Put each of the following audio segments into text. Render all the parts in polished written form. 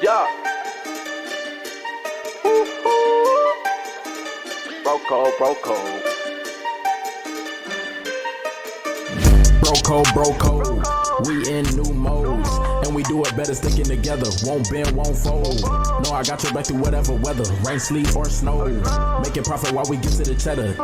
Yeah. Bro code. Bro code, we in new modes, and we do it better sticking together. Won't bend, won't fold. No, I got your back through whatever weather, rain, sleet, or snow. Making profit while we get to the cheddar.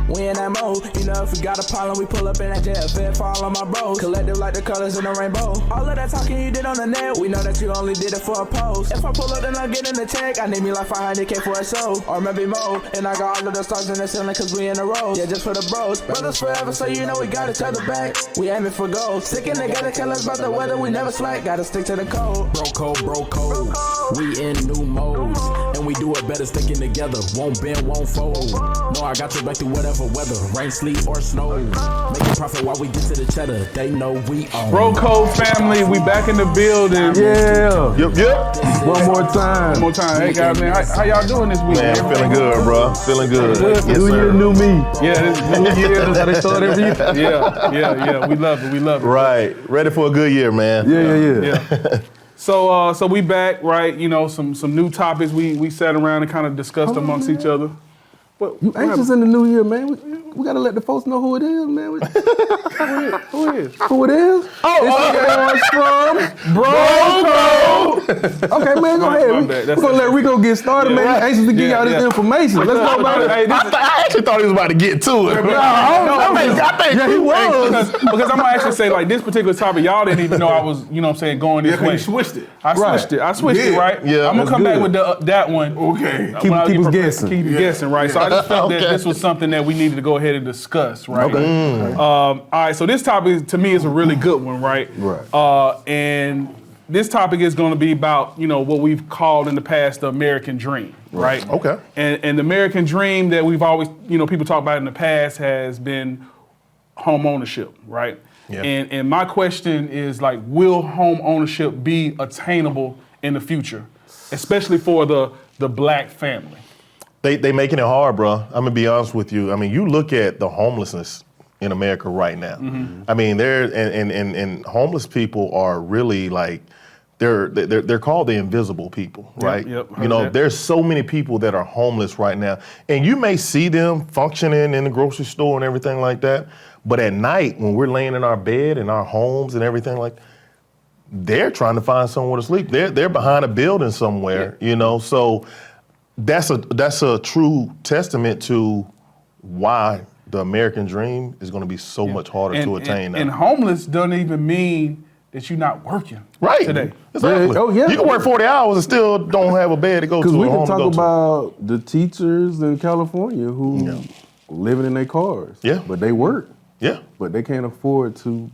We in that mode, you know if we got a problem, we pull up in that jail, fed for all of my bros. Collective like the colors in the rainbow. All of that talking you did on the net, we know that you only did it for a post. If I pull up then I get in the check, I need me like 500K for a show, or maybe more. And I got all of the stars in the ceiling cause we in a row. Yeah, just for the bros, brothers forever, so you know we got each other back. We aiming for gold, sticking together, careless about the weather, we never slack. Gotta stick to the code. Bro code, we in new modes, and we do it better sticking together. Won't bend, won't fold. No, I got your back through whatever weather, rain, sleet, or snow. Making profit while we get to the cheddar. They know we own. Bro Code family, we back in the building. Yeah. Yep. One more time. One more time. Hey guys, man, how y'all doing this week? Man, feeling good, bro. Feeling good. Yes, New year, sir. new me. Yeah, this is new year. That's how they start every year. Yeah. We love it. Right. Ready for a good year, man. Yeah. So we back, right? You know, some new topics we sat around and kind of discussed amongst each other. You anxious in the new year, man? We gotta let the folks know who it is, man. Who is? Who it is? It's from Bro Code. Okay, man, go ahead. We're gonna let Rico get started, man. He's anxious to give y'all this information. Let's go about it. I actually thought he was about to get to it. I think he was. Because I'm gonna actually say, like, this particular topic, y'all didn't even know I was, you know what I'm saying, going this way. You switched it. I switched it, right? Yeah. I'm gonna come back with that one. Okay. Keep us guessing. Keep you guessing, right? So I just felt that this was something that we needed to go ahead and discuss, right? Okay. All right, so this topic to me is a really good one, right? Right. And this topic is going to be about, you know, what we've called in the past the American dream, right? Okay. And the American dream that we've always, you know, people talk about in the past has been home ownership, right? Yeah. And my question is, like, will home ownership be attainable in the future, especially for the black family? They making it hard, bro. I'm gonna be honest with you. I mean, you look at the homelessness in America right now. Mm-hmm. I mean, and homeless people are really like they're called the invisible people, right? Yep, you know, that. there's so many people that are homeless right now, and you may see them functioning in the grocery store and everything like that, but at night when we're laying in our bed in our homes and everything like, they're trying to find somewhere to sleep. They're behind a building somewhere, you know. So that's a true testament to why the American dream is going to be so much harder to attain now. And homeless doesn't even mean that you're not working today. Exactly. Oh, yeah. You can work 40 hours and still don't have a bed to go to. Because we a can home to talk go to. about the teachers in California who living in their cars. Yeah. But they work. Yeah. But they can't afford to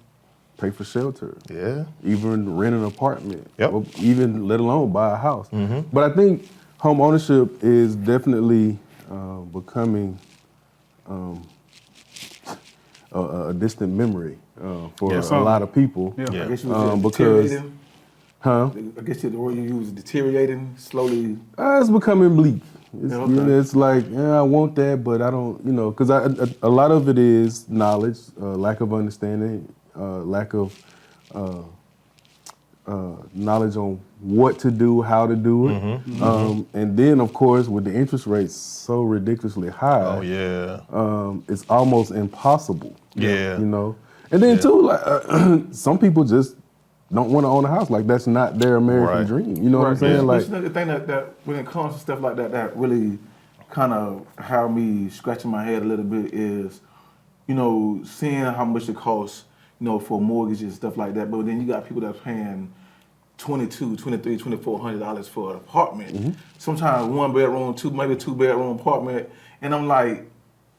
pay for shelter. Yeah. Even rent an apartment. Yep. Or even let alone buy a house. Mm-hmm. But I think home ownership is definitely becoming a distant memory for a lot of people. Yeah. I guess you was because, deteriorating. huh? I guess the word you use is deteriorating slowly. It's becoming bleak. It's, Yeah, okay. you know, it's like, I want that, but I don't, you know, because a lot of it is knowledge, lack of understanding, lack of knowledge on what to do, how to do it. Mm-hmm. And then, of course, with the interest rates so ridiculously high, Oh yeah. it's almost impossible. Yeah. You know? And then, too, like some people just don't want to own a house. Like, that's not their American Right. dream. You know what I'm saying? Yeah. Like, But you know, the thing that when it comes to stuff like that, that really kind of have me scratching my head a little bit is, you know, seeing how much it costs, you know, for mortgages and stuff like that. But then you got people that's paying $2,200, $2,300, $2,400 for an apartment. Sometimes 1 bedroom, maybe 2 bedroom apartment, and I'm like,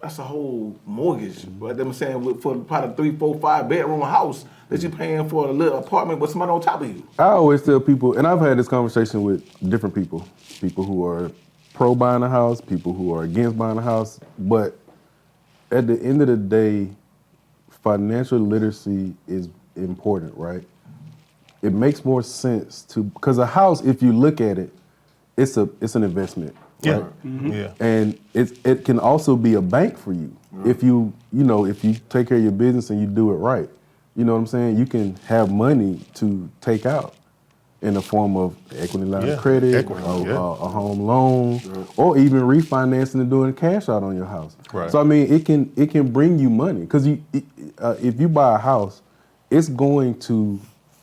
that's a whole mortgage. But I'm saying for probably 3, 4, 5 bedroom house that you're paying for a little apartment with somebody on top of you. I always tell people, and I've had this conversation with different people who are pro buying a house, people who are against buying a house, but at the end of the day, financial literacy is important, right? It makes more sense to, because a house, if you look at it, it's an investment. Yeah. Right? Yeah. And it can also be a bank for you. If you take care of your business and you do it right. you know what I'm saying, you can have money to take out in the form of equity line of credit, Equity, a home loan, or even refinancing and doing cash out on your house. Right. So I mean, it can bring you money because if you buy a house, it's going to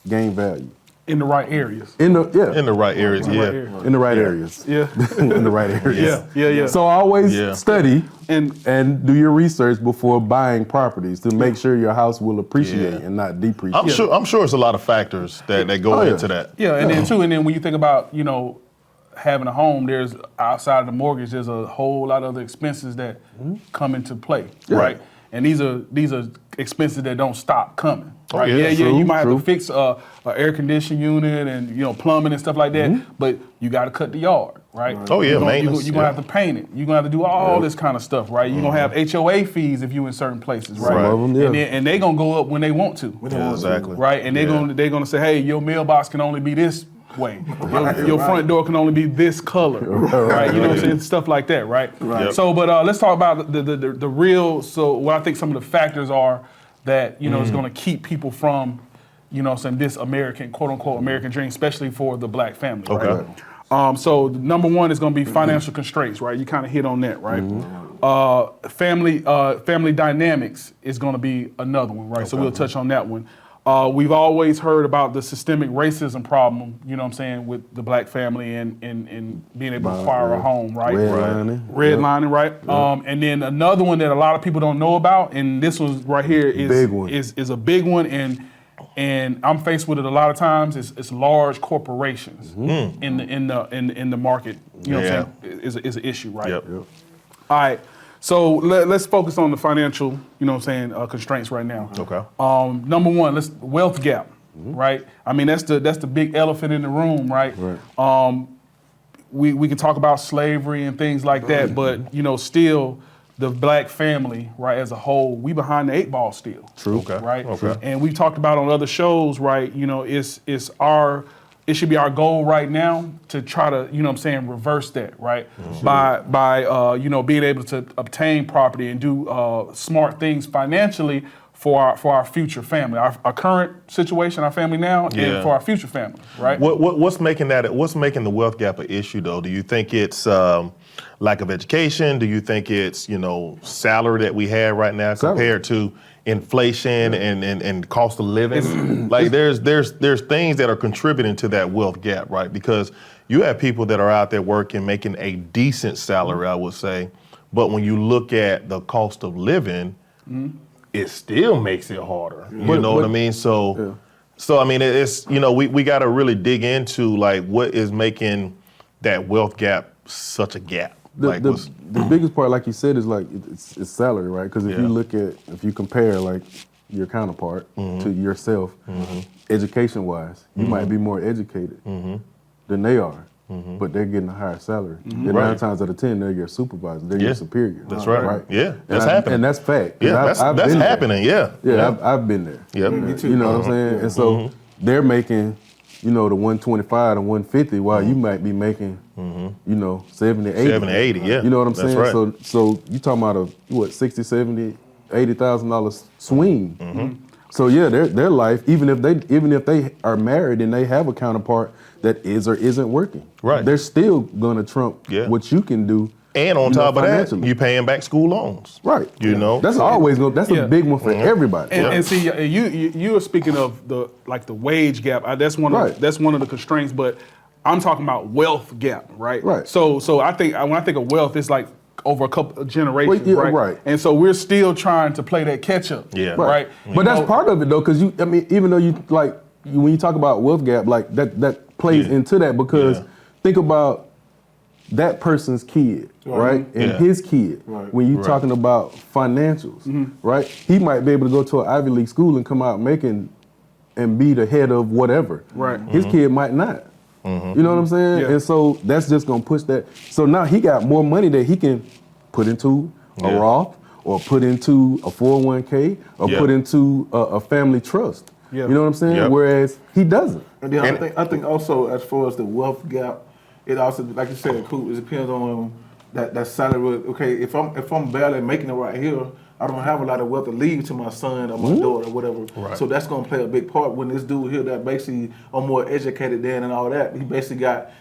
gain value In the right areas. In the right areas, in the right areas. Yeah. In the right areas. Yeah. So always study And and do your research before buying properties to make sure your house will appreciate and not depreciate. I'm sure it's a lot of factors that go into that. yeah, and then too, and then when you think about, having a home, there's outside of the mortgage, there's a whole lot of other expenses that come into play, right? And these are expenses that don't stop coming. Right? yeah. You might have True. to fix a air conditioning unit and plumbing and stuff like that, but you got to cut the yard, right? Oh, yeah, You're maintenance, gonna have to paint it. You're gonna have to do all this kind of stuff, right? You're gonna have HOA fees if you in certain places, right? Some of them, yeah. And they gonna go up when they want to, Exactly. right? And they're gonna say, hey, your mailbox can only be this way. Your front door can only be this color, right? You know what I'm saying? Stuff like that, right? Yep. So, but let's talk about the real. So, what I think some of the factors are that is going to keep people from, this American, quote unquote, American dream, especially for the black family. Okay. Right? So, number one is going to be financial constraints, right? You kind of hit on that, right? Family dynamics is going to be another one, right? So we'll touch on that one. We've always heard about the systemic racism problem, with the black family and being able to acquire a home, right? Redlining, right? And then another one that a lot of people don't know about, and this one right here is Big one. is a big one, and I'm faced with it a lot of times. It's large corporations in the market. You know what I'm saying? Is an issue, right? Yep. All right. So let's focus on the financial, constraints right now. Okay. Number one, wealth gap, right? I mean, that's the big elephant in the room, right? We can talk about slavery and things like that, but still the black family, right, as a whole, we behind the 8 ball still. True. Okay. Right. Okay. And we've talked about on other shows, right? It should be our goal right now to try to, reverse that, right? By being able to obtain property and do smart things financially for our future family, our current situation, our family now, and for our future family, right? What's making the wealth gap an issue though? Do you think it's lack of education? Do you think it's salary that we have right now compared to inflation and cost of living? Like there's things that are contributing to that wealth gap, right? Because you have people that are out there working, making a decent salary, I would say, but when you look at the cost of living, it still makes it harder. You know what I mean? So I mean, it's we got to really dig into like what is making that wealth gap such a gap. The biggest part, like you said, is like it's salary, right? Because if you compare like your counterpart to yourself, education-wise, you might be more educated than they are, but they're getting a higher salary. And 9 times out of 10, they're your supervisor, they're your superior. That's right. Yeah, that's and happening. and that's fact. Yeah, that's happening. There. I've been there. Yep. Me too. You know what I'm saying? And so they're making, the 125 and 150, while you might be making, 70, 80. 70, 80, yeah. You know what I'm That's saying? right. So you talking about a $60, 70, $80,000 swing. So yeah, their life, even if they are married and they have a counterpart that is or isn't working, right, they're still gonna trump what you can do. And on top of that, financially. you paying back school loans. Right. That's always that's a big one for everybody. And see, you are speaking of the wage gap. That's one of the constraints. But I'm talking about wealth gap, right? Right. So I think when I think of wealth, it's like over a couple of generations, Well, right? right. And so we're still trying to play that catch up. Yeah. Right. But that's part of it though, because even though when you talk about wealth gap, like that plays into that because think about that person's kid, right? And his kid, when you're talking about financials, right? He might be able to go to an Ivy League school and come out making and be the head of whatever. Right. His kid might not. You know what I'm saying? Yeah. And so that's just gonna push that. So now he got more money that he can put into a Roth or put into a 401k or put into a family trust. Yeah. You know what I'm saying? Yep. Whereas he doesn't. And then I think also as far as the wealth gap, it also, like you said, Coop, it depends on that salary. Okay, if I'm barely making it right here, I don't have a lot of wealth to leave to my son or my daughter or whatever. Right. So that's gonna play a big part when this dude here that basically are more educated than and all that. He basically got,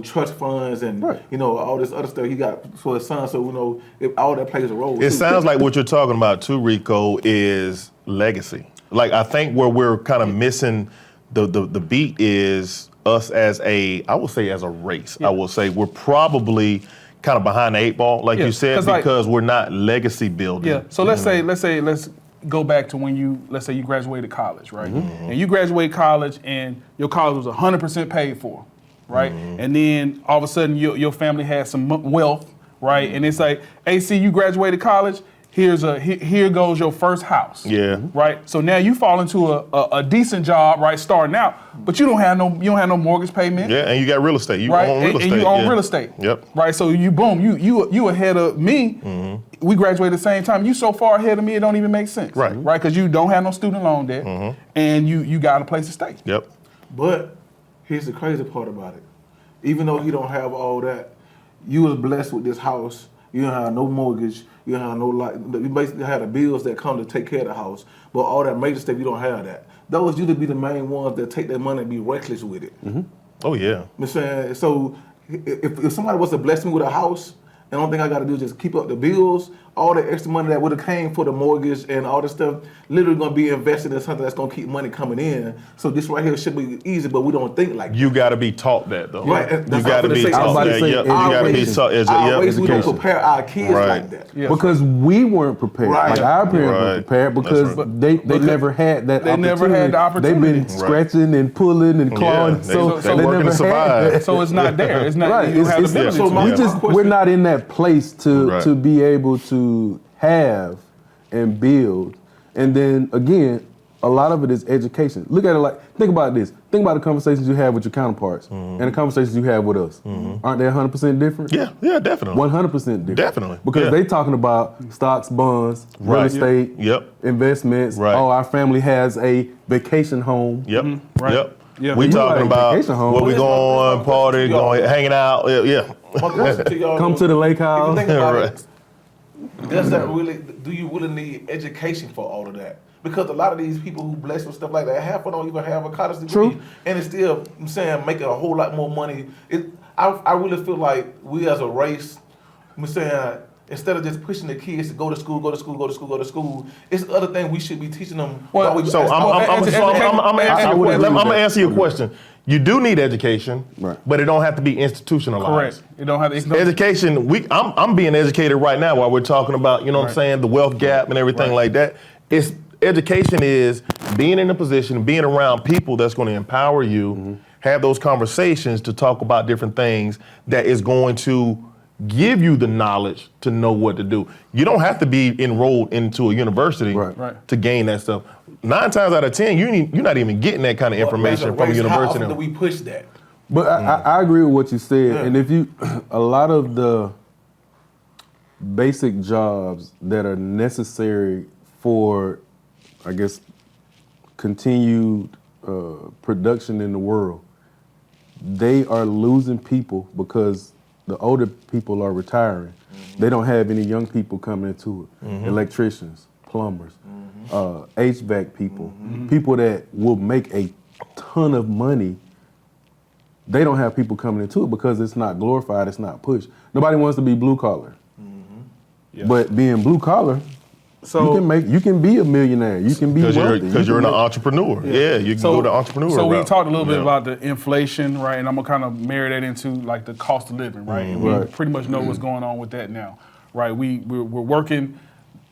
trust funds and all this other stuff he got for his son. So if all that plays a role. It sounds like what you're talking about too, Rico, is legacy. Like I think where we're kind of missing the beat is us as a race. I will say we're probably kind of behind the 8 ball, like you said, because we're not legacy building. Yeah. So let's go back to when let's say you graduated college, right? And you graduated college and your college was 100% paid for, right? And then all of a sudden your family has some wealth, right? And it's like, AC, you graduated college. Here goes your first house. Yeah. Right. So now you fall into a decent job, right? Starting out, but you don't have no mortgage payment. Yeah, and you got real estate. You own real estate. And you own real estate. Yep. Right. So you ahead of me. We graduated at the same time. You so far ahead of me, it don't even make sense. Right. Right. Because you don't have no student loan debt, and you got a place to stay. Yep. But here's the crazy part about it. Even though he don't have all that, you was blessed with this house. You don't have no mortgage. You don't have no you basically have the bills that come to take care of the house. But all that major stuff, you don't have that. Those used to be the main ones that take their money and be reckless with it. Oh yeah. I'm saying, so if somebody was to bless me with a house, and the only thing I got to do is just keep up the bills, all the extra money that would have came for the mortgage and all this stuff, literally going to be invested in something that's going to keep money coming in. So this right here should be easy, but we don't think like that. You got to be taught that though. Right. You got to be taught that. Yep. You got to be taught. We don't prepare our kids like that. Yeah. Because we weren't prepared. Right. Like our parents weren't prepared because they never had that opportunity. Never had the opportunity. They've been scratching and pulling and clawing. Yeah. So they they working never to survive. had So it's not there. It's not. Right. You don't have the ability. So we're not in that place to be able to have and build. And then again, a lot of it is education. Look at it think about this. Think about the conversations you have with your counterparts and the conversations you have with us. Aren't they 100% different? Yeah, definitely. 100% different. Definitely. Because they talking about stocks, bonds, real estate, investments. Right. Oh, our family has a vacation home. Yep. Right. Yep. Yeah. We You talking like about vacation home. where we going, party, going, hanging out. Yeah. My question to y'all Come to the lake if you house. think about Right. it, do you really need education for all of that? Because a lot of these people who blessed with stuff like that, half of them don't even have a college degree. True. And it's still, I'm saying, making a whole lot more money. I really feel like we as a race, I'm saying, instead of just pushing the kids to go to school, it's the other thing we should be teaching them. Well, while we- So I'm gonna answer your question. You do need education, but it don't have to be institutionalized. Correct. You don't have Education. I'm being educated right now while we're talking about, what I'm saying, the wealth gap and everything like that. Education is being in a position, being around people that's going to empower you, have those conversations to talk about different things that is going to give you the knowledge to know what to do. You don't have to be enrolled into a university to gain that stuff. 9 times out of 10, you're not even getting that kind of information from a university. How often do we push that? But I agree with what you said. And if a lot of the basic jobs that are necessary for, I guess, continued production in the world, they are losing people because the older people are retiring. They don't have any young people coming into it. Electricians, plumbers, HVAC people, people that will make a ton of money. They don't have people coming into it because it's not glorified, it's not pushed. Nobody wants to be blue collar. But being blue collar, So you can be a millionaire. You can be wealthy. Because you're an entrepreneur. Yeah, you can go to entrepreneur So we route. talked a little bit about the inflation, right? And I'm gonna kind of marry that into like the cost of living, right? And we pretty much know what's going on with that now, right? We're working,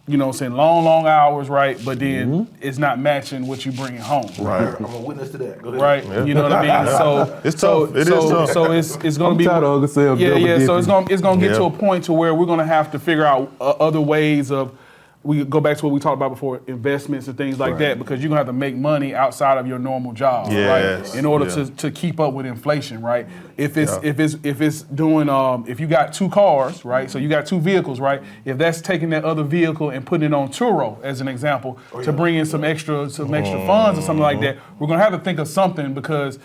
saying long hours, right? But then it's not matching what you bringing home. Right. I'm a witness to that. Go ahead. Right, you know what I mean. So It's tough. It is tough. So it's going to be. tired of Uncle Sam double So it's dipping. going to get to a point to where we're going to have to figure out other ways of. We go back to what we talked about before, investments and things like that, because you're gonna have to make money outside of your normal job, right? In order to keep up with inflation, right? If it's doing if you got 2 cars, right? So you got 2 vehicles, right? If that's taking that other vehicle and putting it on Turo as an example to bring in some extra funds or something like that, we're gonna have to think of something because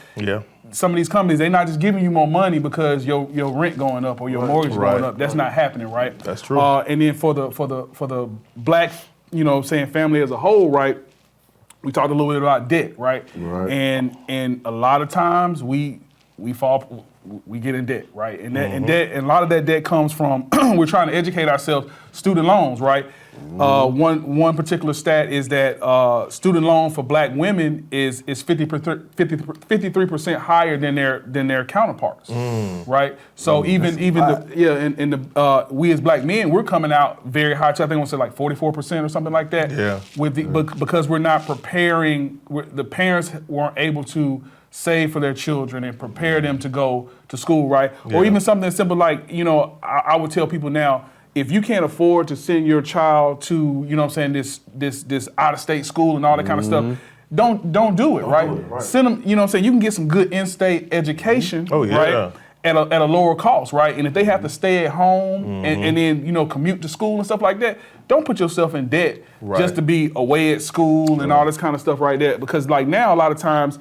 some of these companies, they're not just giving you more money because your rent going up or your mortgage going up. That's not happening, right? That's true. And then for the black saying family as a whole, right? We talked a little bit about debt, right? Right. And a lot of times we get in debt, right? And that and a lot of that debt comes from we're trying to educate ourselves. Student loans, right? One particular stat is that student loan for Black women is 53% higher than their counterparts, right? So we as Black men, we're coming out very high. I think I want to say like 44% or something like that. Yeah. Because we're not preparing. The parents weren't able to save for their children and prepare them to go to school, right? Yeah. Or even something simple like, I would tell people now, if you can't afford to send your child to, this out-of-state school and all that kind of stuff, don't do it, right? Send them, you can get some good in-state education, right? At a lower cost, right? And if they have to stay at home and then, commute to school and stuff like that, don't put yourself in debt just to be away at school and all this kind of stuff right there. Because like now, a lot of times,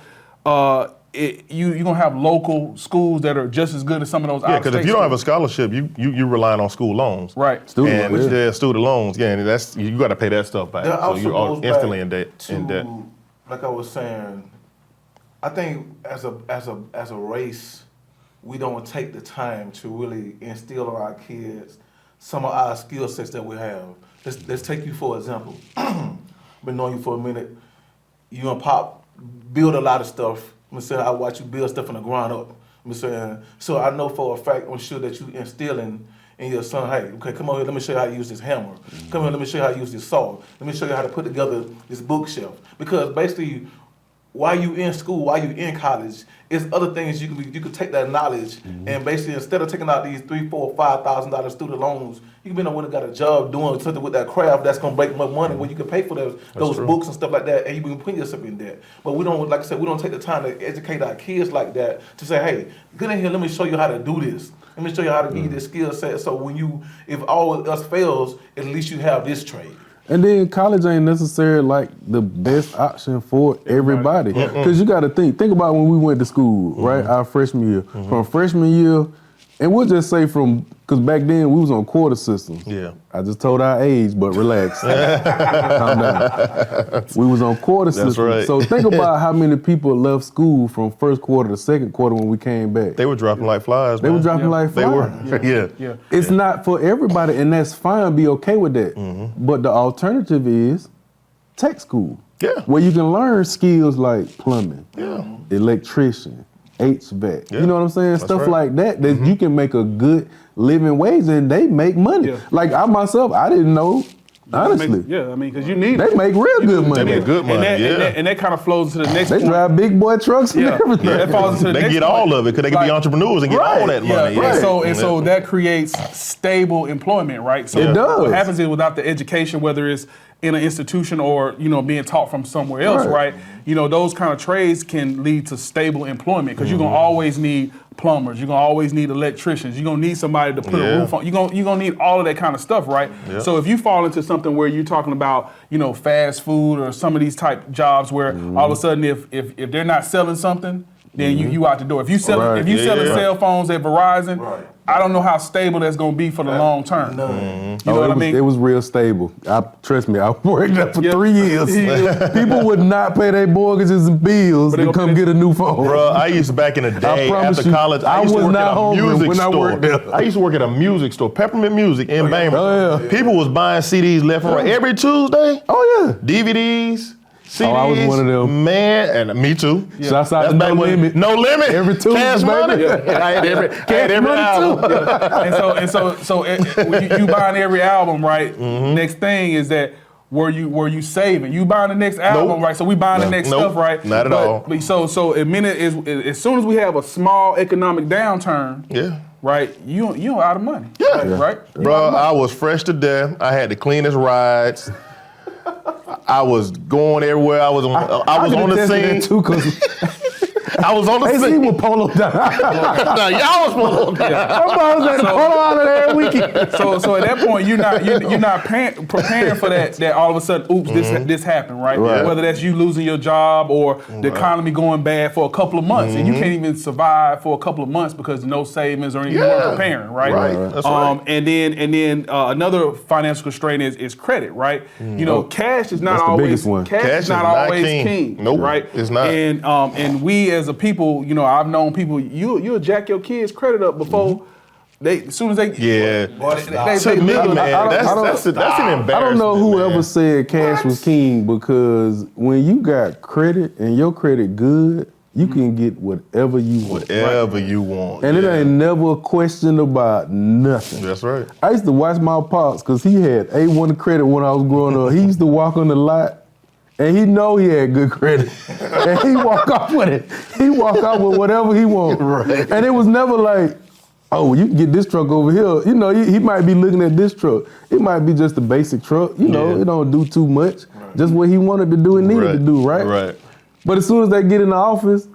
you're gonna have local schools that are just as good as some of those. Yeah, because if you don't have a scholarship, you're relying on school loans. Right. Student loans. Yeah, and that's you got to pay that stuff back. That So also you're goes instantly back in debt. Like I was saying, I think as a race, we don't take the time to really instill in our kids some of our skill sets that we have. Let's take you for example. Been knowing you for a minute. You and Pop build a lot of stuff. I'm saying I watch you build stuff from the ground up. I'm saying so I know for a fact, I'm sure that you instilling in your son, hey, okay, come on here, let me show you how to use this hammer. Come here, let me show you how to use this saw. Let me show you how to put together this bookshelf. Because basically, while you in school, while you in college, it's other things you can take that knowledge and basically instead of taking out these $3,000, $4,000, $5,000 student loans, you can be when got a job doing something with that craft that's gonna make more money where you can pay for those books and stuff like that, and you can put yourself in debt. But we don't, like I said, we don't take the time to educate our kids like that to say, hey, get in here, let me show you how to do this. Let me show you how to give you this skill set. So if all else fails, at least you have this trade. And then college ain't necessarily like the best option for everybody. Because you got to think about when we went to school, right? Our freshman year. From freshman year, and we'll just say because back then we was on quarter system. Yeah. I just told our age, but relax. Calm down. We was on quarter system. Right. So think about how many people left school from first quarter to second quarter when we came back. They were dropping like flies. They were dropping like flies. They were. Yeah. It's not for everybody, and that's fine. Be okay with that. But the alternative is tech school. Yeah. Where you can learn skills like plumbing, electrician, HVAC. Yeah. You know what I'm saying? That's Stuff right. like that you can make a good living wage and they make money. Yeah. Like I myself, I didn't know. Honestly, because you need they make real good money. They make good money. And that kind of flows to the next They point. drive big boy trucks and everything. That falls into the They next get point. all of it because they can be entrepreneurs and get all that money. So that creates stable employment, right? So It does. What happens is without the education, whether it's in an institution or being taught from somewhere else, right? Those kind of trades can lead to stable employment because you're gonna always need plumbers, you're gonna always need electricians, you're gonna need somebody to put a roof on. You're gonna need all of that kind of stuff, right? Yeah. So if you fall into something where you're talking about fast food or some of these type jobs where all of a sudden if they're not selling something, then you out the door. If you selling cell phones at Verizon, I don't know how stable that's gonna be for the long term. You know what I mean? It was real stable. Trust me, I worked there for 3 years. People would not pay their mortgages and bills and come get a new phone. Bro, I used to back in the day after college. I used to work at a music store. I used to work at a music store, Peppermint Music in Bainbridge. Oh, yeah. People was buying CDs left and right every Tuesday. Oh yeah. DVDs. CDs, I was one of them. Man, and me too. Shouts out to No Limit. No Limit. Every Tuesday, Cash money. baby. I had every album. And so you buying every album, right? Next thing is that were you saving? You buying the next album, right? So we buying the next stuff, right? Not at all. But so as soon as we have a small economic downturn, right? You out of money. Right? Bro, I was fresh to death. I had the cleanest rides. I was going everywhere. I was on the scene too, cause I was on the AC scene. with polo down. No, y'all was polo down. I was at the polo island every weekend. So at that point, you're not preparing for that all of a sudden, oops, this happened, right? Right. Whether that's you losing your job or the economy going bad for a couple of months, and you can't even survive for a couple of months because no savings or anything, you weren't preparing, right? Right. That's right. And then another financial constraint is credit, right? You know, cash is not That's the always biggest one. cash Cash is not is not always king. king, Nope, right? it's not. And we as a people, you know, I've known people, you'll jack your kids' credit up before. As soon as they Yeah. they To me, man, that's an embarrassment. I don't know who man. ever said cash was king, because when you got credit and your credit good, you can get whatever you want. Whatever you want. And it ain't never a question about nothing. That's right. I used to watch my pops because he had A1 credit when I was growing up. He used to walk on the lot and he know he had good credit. And he walk off with it. He walk off with whatever he want. Right. And it was never like, oh, you can get this truck over here. You know, he might be looking at this truck. It might be just a basic truck. You know, it don't do too much. Just what he wanted to do and needed to do, right? Right. But as soon as they get in the office,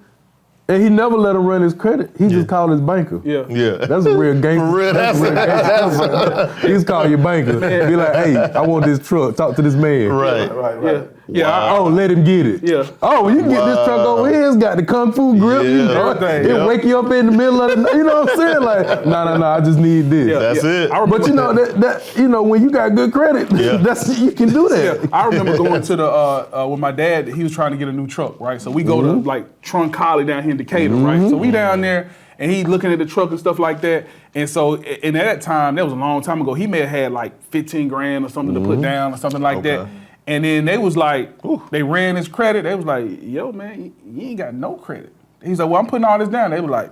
and he never let him run his credit. He just called his banker. Yeah. Yeah. That's a real gangster. For real, That's a real gangster. He just call your banker. Be like, hey, I want this truck. Talk to this man. Right. Yeah. Oh, let him get it. Yeah. Oh, you can get this truck over here. It's got the kung fu grip. Yeah. You know, Everything. it'll wake you up in the middle of the night. You know what I'm saying? Like, no, I just need this. That's it. I remember But you know that you know, when you got good credit, that's you can do that. Yeah, I remember going to the with my dad. He was trying to get a new truck, right? So we go to like Trunk Collie down here in Decatur, right? So we down there, and he looking at the truck and stuff like that. And so, and at that time, that was a long time ago. He may have had like 15 grand or something to put down or something like that. And then they was like, they ran his credit. They was like, yo, man, you ain't got no credit. He's like, well, I'm putting all this down. They were like,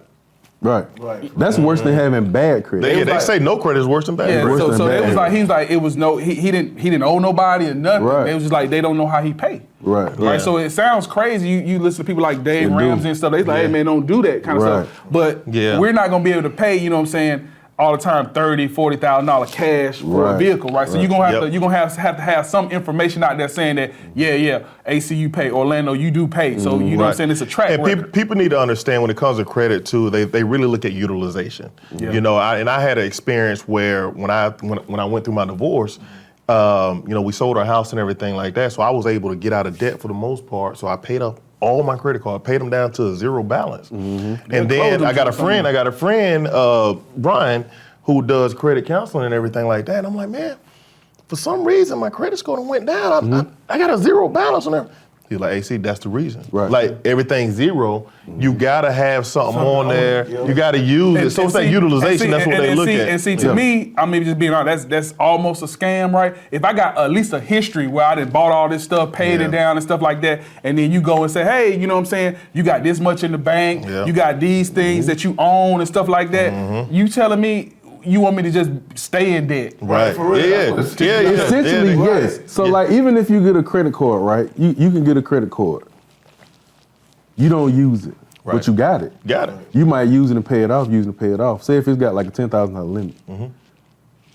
Right. That's worse than having bad credit. They say no credit is worse than bad yeah. credit. So it was like he was like, it was no, he didn't owe nobody or nothing. Right. It was just like they don't know how he paid. Right. Right. So it sounds crazy. You listen to people like Dave They do. Ramsey and stuff. They're like, hey man, don't do that kind of Right. stuff. But we're not gonna be able to pay. You know what I'm saying? All the time, $30,000, $40,000 cash for a Right. vehicle, right? So Right. you're gonna have to have some information out there saying that, AC you pay, Orlando you do pay. So you know what I'm saying? It's a track And record. people need to understand when it comes to credit too, they really look at utilization. Yeah. You know, I had an experience where when I went through my divorce, you know, we sold our house and everything like that. So I was able to get out of debt for the most part. So I paid up all my credit card, paid them down to a zero balance. And then I got a friend, Brian, who does credit counseling and everything like that. And I'm like, man, for some reason my credit score went down. I got a zero balance on there. He's like, AC, that's the reason. Right. Like everything's zero, you gotta have something on there. You gotta use it. So it's that utilization, that's what they look at. And see, to me, I mean, just being honest, that's almost a scam, right? If I got at least a history where I done bought all this stuff, paid it down and stuff like that, and then you go and say, hey, you know what I'm saying? You got this much in the bank, you got these things that you own and stuff like that. You telling me you want me to just stay in debt? Right. For real. Essentially, yes. So like, even if you get a credit card, right? You can get a credit card. You don't use it, but you got it. Got it. You might use it and pay it off, Say if it's got like a $10,000 limit.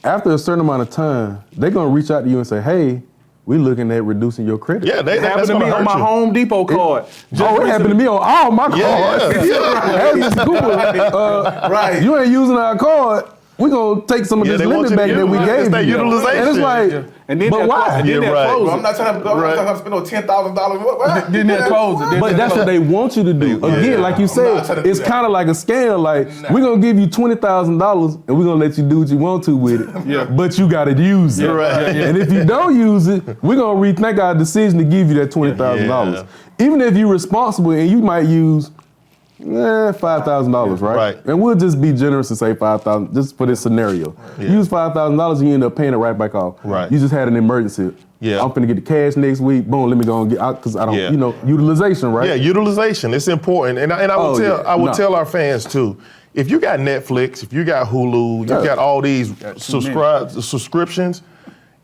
After a certain amount of time, they're gonna reach out to you and say, hey, we're looking at reducing your credit. Yeah, It that's happened to gonna me on hurt my you. Home Depot card. It happened to me on all my cards. Hey, Mr. Cooper, you ain't using our card. We're going to take some of Yeah, this they want limit you to back that we utilize- it's gave that you. utilization. And it's like, Yeah. And then but they'll why? close- and then they'll right. close Bro, it. I'm not trying to spend no $10,000. What? Then they'll close it. But that's what they want you to do. Again, like you I'm not trying said, to do it's that. kind of like a scam. Like, we're going to give you $20,000 and we're going to let you do what you want to with it. But you got to use it. Right. And if you don't use it, we're going to rethink our decision to give you that $20,000. Even if you're responsible and you might use $5,000, right? Right. And we'll just be generous and say $5,000 just for this scenario. Use $5,000 and you end up paying it right back off. Right. You just had an emergency. Yeah. I'm finna get the cash next week. Boom, let me go and get out because I don't, you know, utilization, right? Yeah, utilization. It's important. And I would tell our fans too, if you got Netflix, if you got Hulu, you got all these subscriptions,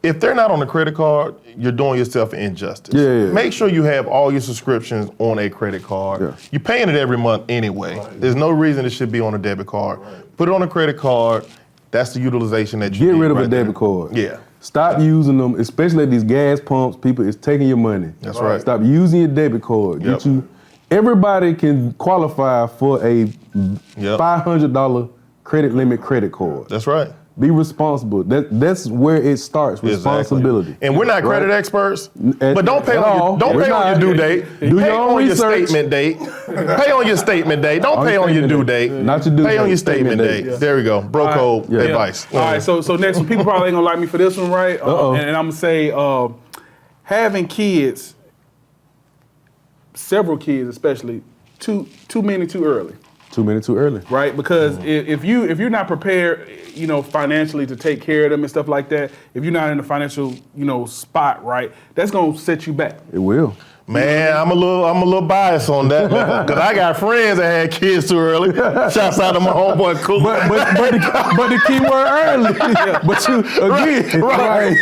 if they're not on the credit card, you're doing yourself an injustice. Yeah. Make sure you have all your subscriptions on a credit card. Yeah. You're paying it every month anyway. There's no reason it should be on a debit card. Put it on a credit card. That's the utilization that you Get need rid of a right there. debit card. Yeah. Stop using them, especially at these gas pumps. People, it's taking your money. That's right. Stop using your debit card. Yep. Get you everybody can qualify for a $500 credit limit credit card. That's right. Be responsible. That's where it starts. Responsibility. Exactly. And we're not credit experts, but don't pay on your due date. Do pay your own on research. your statement date. Pay on your statement date. Don't pay on your due date. Not your due date. Pay on your statement date. Yeah. There we go. Bro code advice. All right. So next one, people probably ain't gonna like me for this one, right? And I'm gonna say having kids, several kids especially, too many too early. Too many too early. Right, because if you're not prepared, financially to take care of them and stuff like that, if you're not in a financial, spot, right, that's gonna set you back. It will. Man, I'm a little biased on that because I got friends that had kids too early. Shouts out to my homeboy Cool. But the key word early. But you again, right?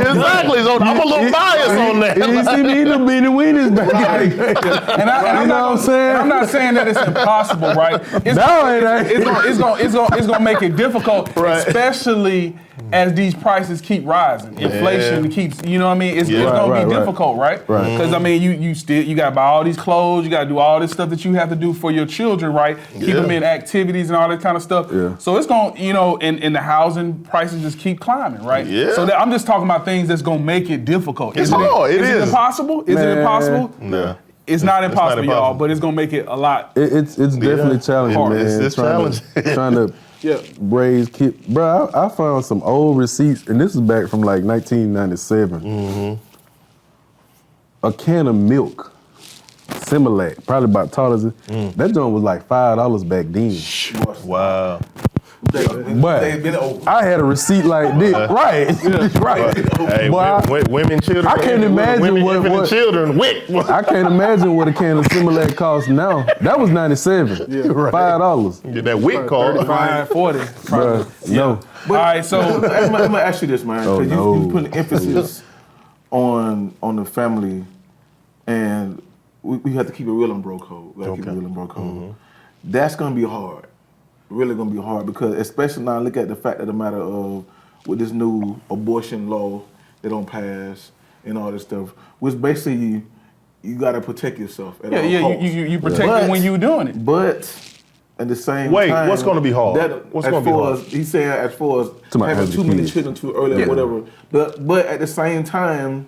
Exactly. So I'm a little biased on that. You see me eating beanie weenies back. And I'm not saying. I'm not saying that it's impossible, right? It's gonna make it difficult, especially as these prices keep rising. Inflation keeps, it's gonna be difficult, right? Because you gotta buy all these clothes, you gotta do all this stuff that you have to do for your children, right? Keep them in activities and all that kind of stuff. Yeah. So it's gonna, and the housing prices just keep climbing, right? Yeah. So I'm just talking about things that's gonna make it difficult. It's hard. Is it impossible? Is it impossible? No. It's not impossible, y'all, but it's gonna make it a lot. It's definitely challenging, hard. man. It's challenging. Trying to raise kids. Bro, I found some old receipts, and this is back from like 1997. Mm-hmm. A can of milk, Similac, probably about tall as it. That joint was like $5 back then. Wow. But I had a receipt like this, right? Right. Hey, women, children. I can't imagine what children. I can't imagine what a can of Similac costs now. That was 97. $5. Get that WIC card. 35, 40. Bruh, no. But, all right, so I'm gonna ask you this, man, because you put emphasis on the family, and we have to keep it real on bro code. Keep it real on bro code. That's gonna be hard. Really gonna be hard because, especially now, look at the fact of the matter of with this new abortion law they don't pass and all this stuff, which basically you gotta protect yourself. At all costs. You protect it when you're doing it. But at the same time, what's gonna be hard? What's gonna be hard? He's saying as far as having too many children too early or whatever. But at the same time,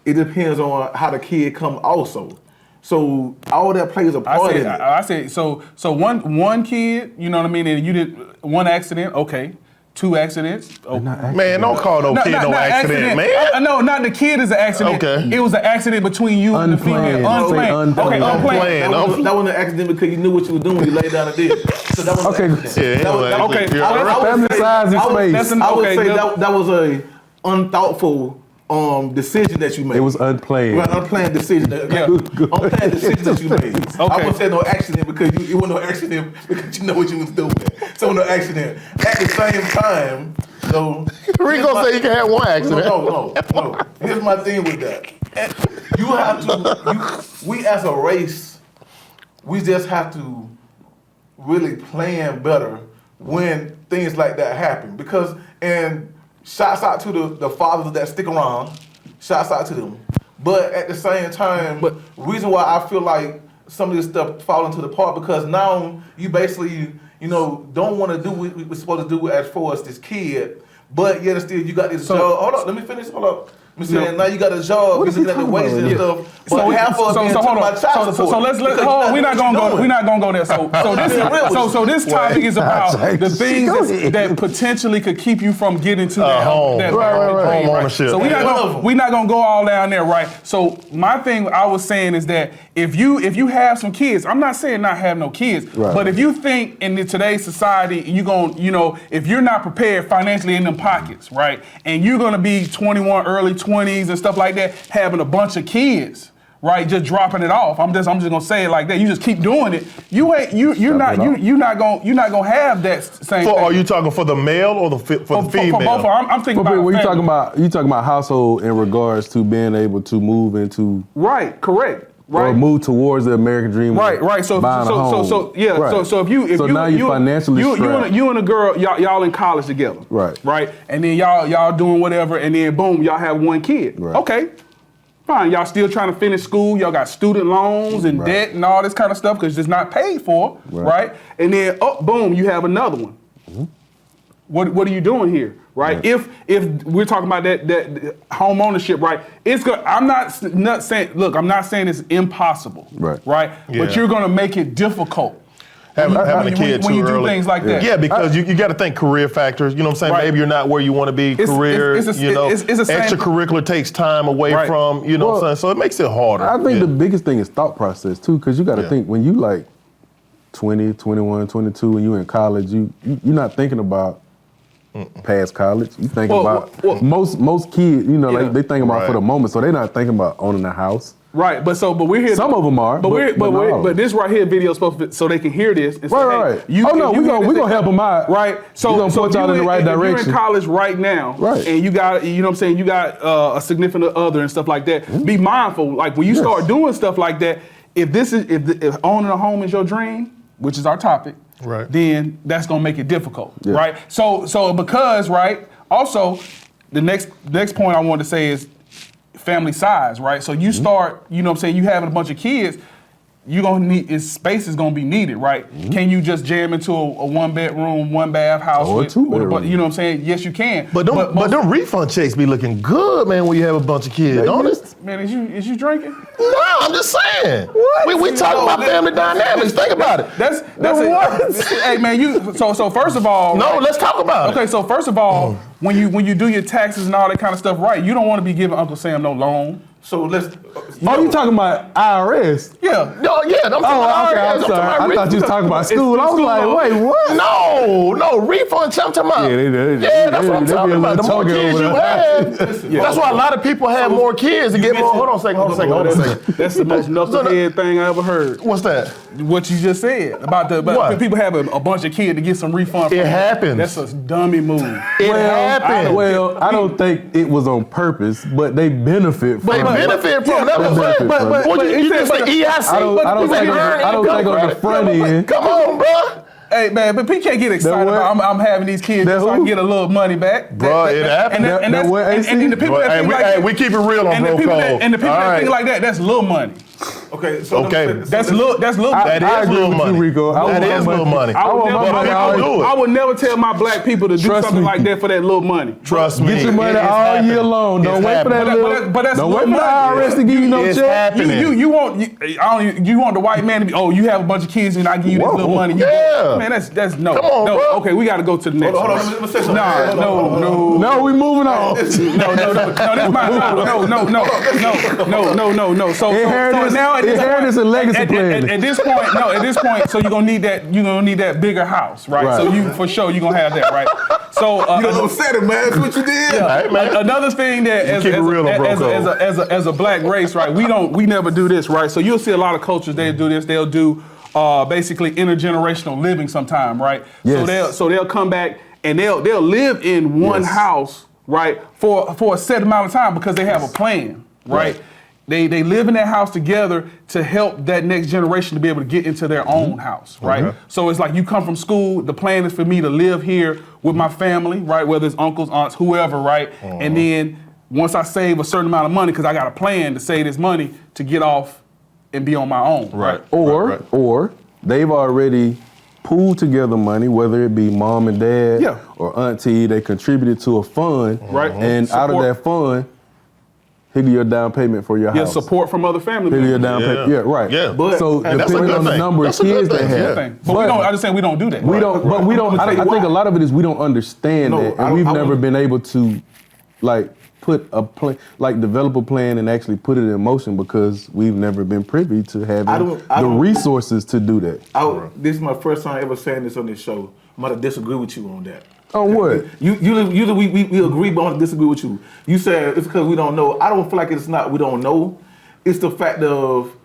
it depends on how the kid come also. So all that plays a part in it. I say so one kid, you know what I mean, and you did one accident, okay. 2 accidents. Oh. Man, don't call no kid no accident, man. No, not the kid is an accident. Okay. It was an accident between you and the female. Unplanned. Okay, unplanned. That wasn't an accident because you knew what you were doing when you laid down and did. So that was an accident. Family size and space. I would say that was a unthoughtful decision that you made. It was unplanned. Right, unplanned decision. Unplanned decision that you made. Okay. I would say no accident because it wasn't no accident because you know what you was doing. So no accident. At the same time, so Rico say you can have one accident. No. Here's my thing with that. You have to. We as a race, we just have to really plan better when things like that happen because shouts out to the fathers that stick around. Shouts out to them. But at the same time, reason why I feel like some of this stuff fall into the part because now you basically, don't want to do what we're supposed to do as far as this kid, but yet still you got this job. Hold up, let me finish. Hold up. I'm saying now you got a job, you're looking at the wages and stuff. But half of it being about child support. So let's we're not gonna go there. So this topic is about the things that potentially could keep you from getting to that home ownership. So we're not gonna go all down there, right? So my thing I was saying is that if you have some kids, I'm not saying not have no kids, but if you think in today's society if you're not prepared financially in them pockets, right, and you're gonna be 21, early 20s and stuff like that, having a bunch of kids, right, just dropping it off. I'm just gonna say it like that. You just keep doing it. You're not gonna have that same. Are you talking for the male or the female? For both. I'm thinking about. When you talking about household in regards to being able to move into. Right. Correct. Right. Or move towards the American dream. Right. So buying a home. So if now you financially strapped. You and a girl, y'all in college together. Right. And then y'all doing whatever, and then boom, y'all have one kid. Right. Okay. Fine, y'all still trying to finish school. Y'all got student loans and debt and all this kind of stuff because it's not paid for, right? And then, boom, you have another one. What are you doing here, right? If we're talking about that home ownership, right? It's good. I'm not saying. Look, I'm not saying it's impossible, right? Yeah. But you're going to make it difficult. Having a kid when too you do early. things like that. Yeah, because you got to think career factors. You know what I'm saying? Right. Maybe you're not where you want to be. It's the same- extracurricular takes time away from. You know what I'm saying? So it makes it harder. I think the biggest thing is thought process too, because you got to think when you like 20, 21, 22, and you in college, you're not thinking about past college. You thinking about most kids. You know, like they thinking about for the moment, so they're not thinking about owning a house. Right, but we're here. Some of them are, but this right here video is supposed to, so they can hear this. And say, Right. Hey, We gonna help them out. Right. So we gonna put y'all in the right direction. If you're in college right now, and you got, you know what I'm saying, you got a significant other and stuff like that. Be mindful, like when you start doing stuff like that. If owning a home is your dream, which is our topic, then that's gonna make it difficult, right? So because also the next point I wanted to say is family size, right? So you start, you know what I'm saying, you having a bunch of kids, you're gonna need, space is gonna be needed, right? Can you just jam into a 1-bedroom, 1-bath house or a 2-bedroom? You know what I'm saying? Yes, you can. But them refund checks be looking good, man, when you have a bunch of kids, don't it? Man, is you drinking? No, I'm just saying. We talking about family dynamics. Think about it. That's it. Hey man, so first of all, let's talk about it. Okay, so first of all, when you do your taxes and all that kind of stuff right, you don't want to be giving Uncle Sam no loan. So let's. You talking about IRS? Yeah. No, yeah. I'm talking about okay. IRS. I'm sorry. I thought you was talking about school. I was like, wait, what? No, refund. I'm talking about. Yeah, that's what I'm talking about. The more kids you have, that's why a lot of people have more kids to get more. Hold on a second. That's the most knucklehead thing I ever heard. What's that? What you just said about people having a bunch of kids to get some refund. It happens. That's a dummy move. It happens. I don't think it was on purpose, but they benefit from it. Benefit from that. But you just say EIC. I don't think on the front end. Come on, bro. Hey man, but people can't get excited about I'm having these kids so I can get a little money back. Bro, it happens. And the people that think like that, we keep it real on Bro Code. And the people that think like that, that's little money. Okay, so that's little. That is agree little with money. you, Rico. That is little money. I would never tell my black people to do something like that for that little money. Trust me. Get your money all year long. Don't wait for that little. But that's don't little wait for the IRS to give you no It's check. happening. You want the white man to be, you have a bunch of kids and I give you this little money. Man, that's no. Come on, no. bro. Okay, we got to go to the next one. Hold on, let me say something. No, we moving on. No, that's my no. So now inheritance and legacy planning. At this point, so you're gonna need that bigger house, right? So you for sure you're gonna have that, right? So you don't set it, man. That's what you did. Yeah. Hey, man. Another thing that as a black race, right? We never do this, right? So you'll see a lot of cultures they do this. They'll do basically intergenerational living sometime, right? Yes. So they'll come back and they'll live in one house, right, for a set amount of time because they have a plan, right? They live in that house together to help that next generation to be able to get into their own house, right? Okay. So it's like you come from school, the plan is for me to live here with my family, right? Whether it's uncles, aunts, whoever, right? And then once I save a certain amount of money, because I got a plan to save this money to get off and be on my own, right? Or they've already pooled together money, whether it be mom and dad or auntie, they contributed to a fund, right? And out of that fund, here be your down payment for your house. Support from other family members. members. Your down payment. Yeah, right. Yeah. But so depending on the number of kids they have. But we don't. I just saying we don't do that. We don't. But we don't. I think a lot of it is we don't understand that, and we've never been able to, like, put a plan, like develop a plan and actually put it in motion because we've never been privy to having the resources to do that. This is my first time ever saying this on this show. I'm going to disagree with you on that. On what? Usually we agree, but I want to disagree with you. You said it's because we don't know. I don't feel like it's not we don't know. It's the fact of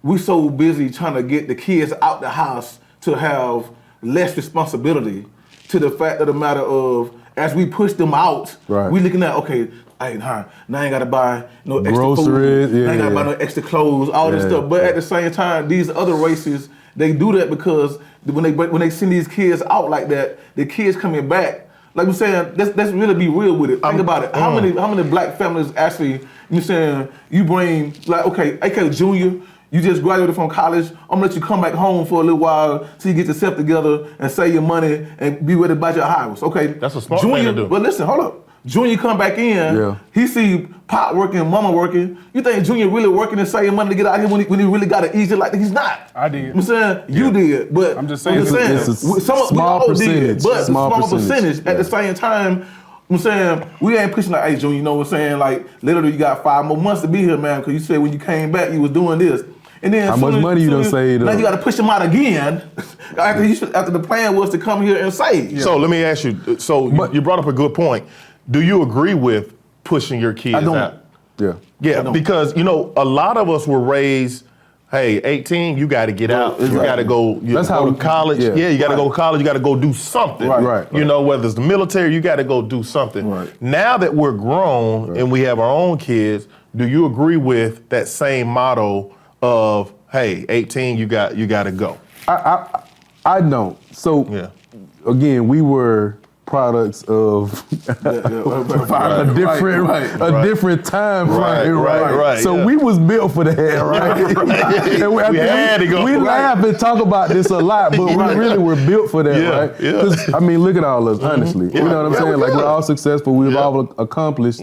we so busy trying to get the kids out the house to have less responsibility to the fact of the matter of as we push them out, we looking at, okay, now I ain't got to buy no extra groceries, food. I ain't got to buy no extra clothes, all this stuff. But at the same time, these other races, they do that because when they send these kids out like that, the kids coming back Like I'm saying, let's really be real with it. Think about it. How many black families actually, you saying, you bring, like, okay, Junior, you just graduated from college, I'm gonna let you come back home for a little while so you get yourself together and save your money and be ready to buy your house, okay? That's a smart Junior, thing to do. But listen, hold up. Junior come back in, he see Pop working, Mama working. You think Junior really working and saving money to get out here when he really got it easy like that? He's not. I did. I'm saying, you did, but I'm just saying, it's a small percentage. Did, but Small small percentage. At the same time, I'm saying, we ain't pushing like, hey, Junior, you know what I'm saying? Like, literally, you got 5 more months to be here, man, because you said when you came back, you was doing this. And then how much money you done saved? Now you got to push them out again after the plan was to come here and save. Yeah. So let me ask you. So you brought up a good point. Do you agree with pushing your kids out? Yeah, because a lot of us were raised. Hey, 18, you got to get out. You got to go. You go to college. Yeah, you got to go to college. You got to go do something. Right. Whether it's the military, you got to go do something. Right. Now that we're grown and we have our own kids, do you agree with that same motto of, hey, 18, you got to go? I don't. So again, we were products of a different time frame, right? So we was built for that, right? And we laugh and talk about this a lot, but we really were built for that, right? Because I mean, look at all of us, honestly. You know what I'm saying? Like, we're all successful. We've all accomplished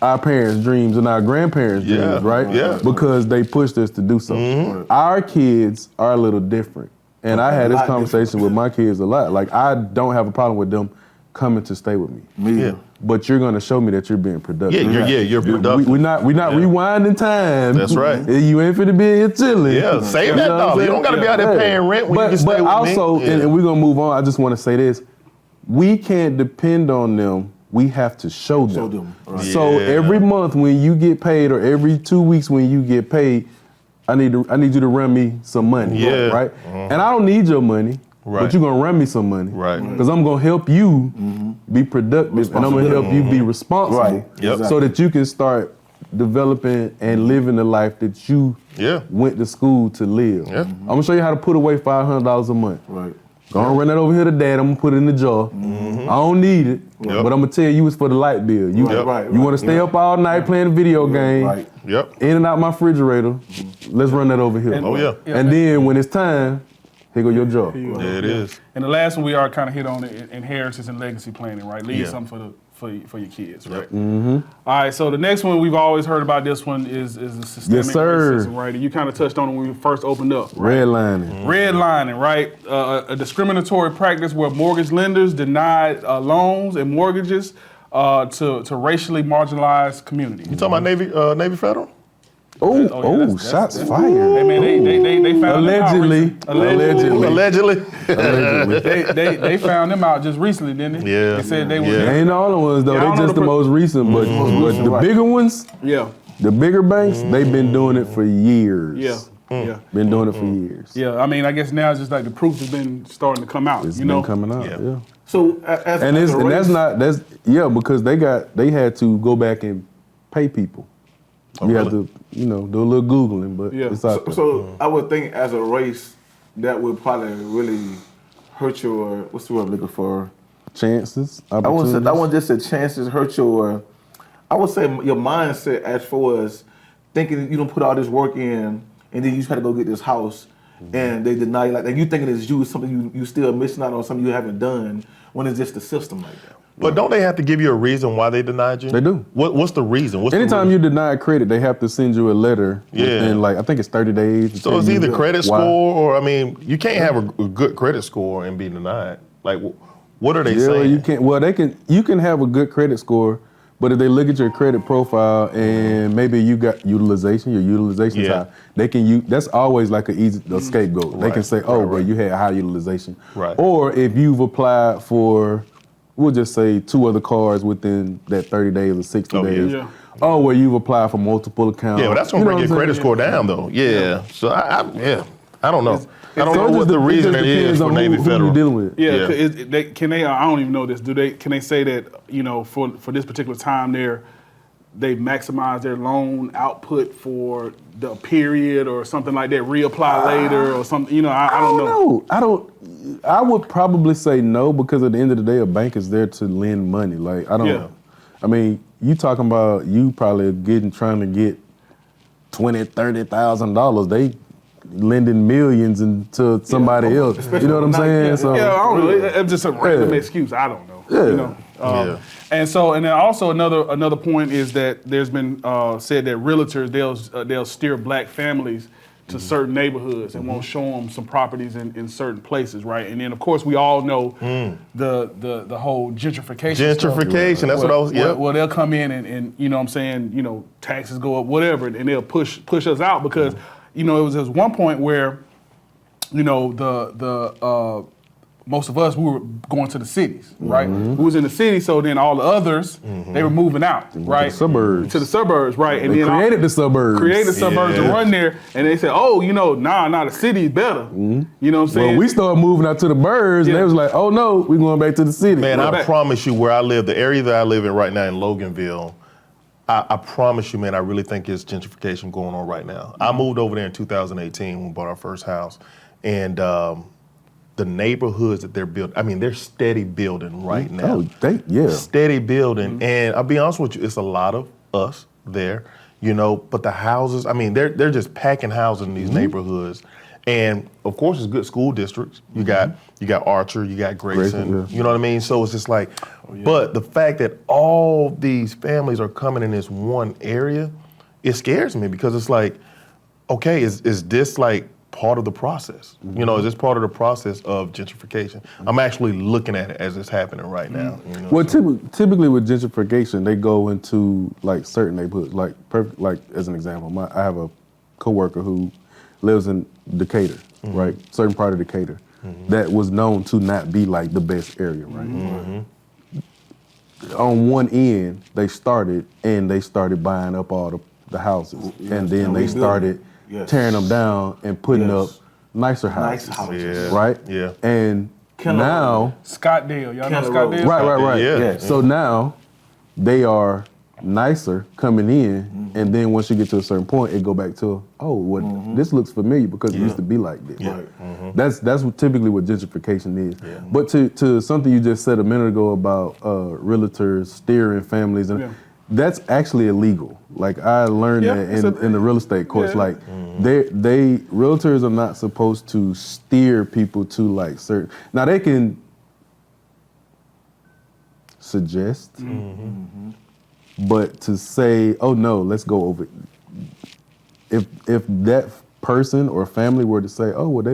our parents' dreams and our grandparents' dreams, right? Yeah. Because they pushed us to do so. Our kids are a little different. And I had this conversation with my kids a lot. Like, I don't have a problem with them coming to stay with me. But you're gonna show me that you're being productive. You're productive. We're not rewinding time. That's right. You ain't finna be here chilling. Yeah, save that dollar. You don't gotta be out there paying rent when you can stay with also, me. and we're gonna move on. I just want to say this: we can't depend on them. We have to show them. Right. So every month when you get paid, or every 2 weeks when you get paid, I need you to run me some money. Right. And I don't need your money. Right. But you're gonna run me some money, right? Because I'm gonna help you be productive, and I'm gonna help you be responsible, so that you can start developing and living the life that you went to school to live. I'm gonna show you how to put away $500 a month. Right. Go on, run that over here to Dad. I'm gonna put it in the jar. I don't need it, but I'm gonna tell you it's for the light bill. You want to stay up all night playing a video game, in and out my refrigerator. Let's run that over here. And then when it's time, here go your job. There it is. And the last one we are kind of hit on inheritance and legacy planning, right? Leave something for your kids, right? All right. So the next one we've always heard about. This one is the systemic racism, right? And you kind of touched on it when we first opened up. Redlining. Redlining, right? A discriminatory practice where mortgage lenders denied loans and mortgages to racially marginalized communities. You talking about Navy Federal? Shots fired. Hey man, they found allegedly. They found them out just recently, didn't they? Yeah. They said they were. They ain't all the ones though. They just the most recent, but the bigger ones, the bigger banks, they've been doing it for years. Been doing it for years. Yeah, I mean, I guess now it's just like the proof has been starting to come out. It's been coming out. So because they had to go back and pay people. You have to, do a little Googling, but it's out there. So I would think as a race, that would probably really hurt your, what's the word I'm looking for? Chances, I wouldn't just say chances, hurt your, I would say your mindset as far as thinking you don't put all this work in and then you try to go get this house and they deny you, like you thinking it's you, something you still missing out on, something you haven't done when it's just the system like that. But don't they have to give you a reason why they denied you? They do. What's the reason? Anytime you deny credit, they have to send you a letter within, I think it's 30 days. So it's either credit score or, you can't have a good credit score and be denied. Like, what are they saying? You can't. Well, you can have a good credit score, but if they look at your credit profile and maybe you got your utilization high, they can that's always like a scapegoat. They can say, well, you had high utilization. Right. Or if you've applied for, we'll just say 2 other cars within that 30 days or 60 days. Yeah. Where you've applied for multiple accounts. Yeah, but that's gonna bring your credit score down though. Yeah. So I don't know. I don't know what the reason it is for Navy Federal. Who you dealing with. Can they? I don't even know this. Can they say that for this particular time they're they maximize their loan output for the period or something like that, reapply later or something. You know, I don't know. I would probably say no, because at the end of the day, a bank is there to lend money. Like, I don't. Yeah. I mean, you talking about you probably trying to get $20,000-$30,000. They lending millions into somebody else. You know what I'm saying? So Yeah, I don't know. It's just a random excuse. I don't know. Yeah. You know. And then also another point is that there's been said that realtors they'll steer black families to certain neighborhoods and won't show them some properties in certain places, right? And then of course we all know the whole gentrification. Gentrification. That's what I was. Yeah. Well, they'll come in and you know what I'm saying, you know, taxes go up, whatever, and they'll push us out because you know there was one point where you know the most of us, we were going to the cities, right? We was in the city, so then all the others, they were moving out, right? To the suburbs, right? And they then created the suburbs. To run there, and they said, oh, you know, the city's better. You know what I'm saying? Well, we started moving out to the burbs, and they was like, oh no, we're going back to the city. Man, I promise you, where I live, the area that I live in right now in Loganville, I promise you, man, I really think it's gentrification going on right now. I moved over there in 2018 when we bought our first house, and the neighborhoods that they're building, I mean, they're steady building right now. Steady building. And I'll be honest with you, it's a lot of us there, you know, but the houses, I mean, they're just packing houses in these neighborhoods. And of course, it's good school districts. You got Archer, you got Grayson, you know what I mean? So it's just like, but the fact that all these families are coming in this one area, it scares me because it's like, okay, is this like part of the process? You know, is this part of the process of gentrification? I'm actually looking at it as it's happening right now. You know, well, typically with gentrification, they go into like certain neighborhoods. Like as an example, I have a coworker who lives in Decatur, right? Certain part of Decatur that was known to not be like the best area, right? On one end, they started buying up all the houses, and then they started tearing them down and putting up nicer houses, right? Yeah. And now Scottsdale, y'all know Scottsdale? Right. Yeah. So now they are nicer coming in, and then once you get to a certain point, it go back to, this looks familiar because it used to be like this. Right. That's typically what gentrification is. Yeah. But to something you just said a minute ago about realtors steering families, and that's actually illegal. Like I learned that in the real estate course. Like realtors are not supposed to steer people to like certain. Now they can suggest, but to say, oh no, let's go over. If that person or family were to say, oh well,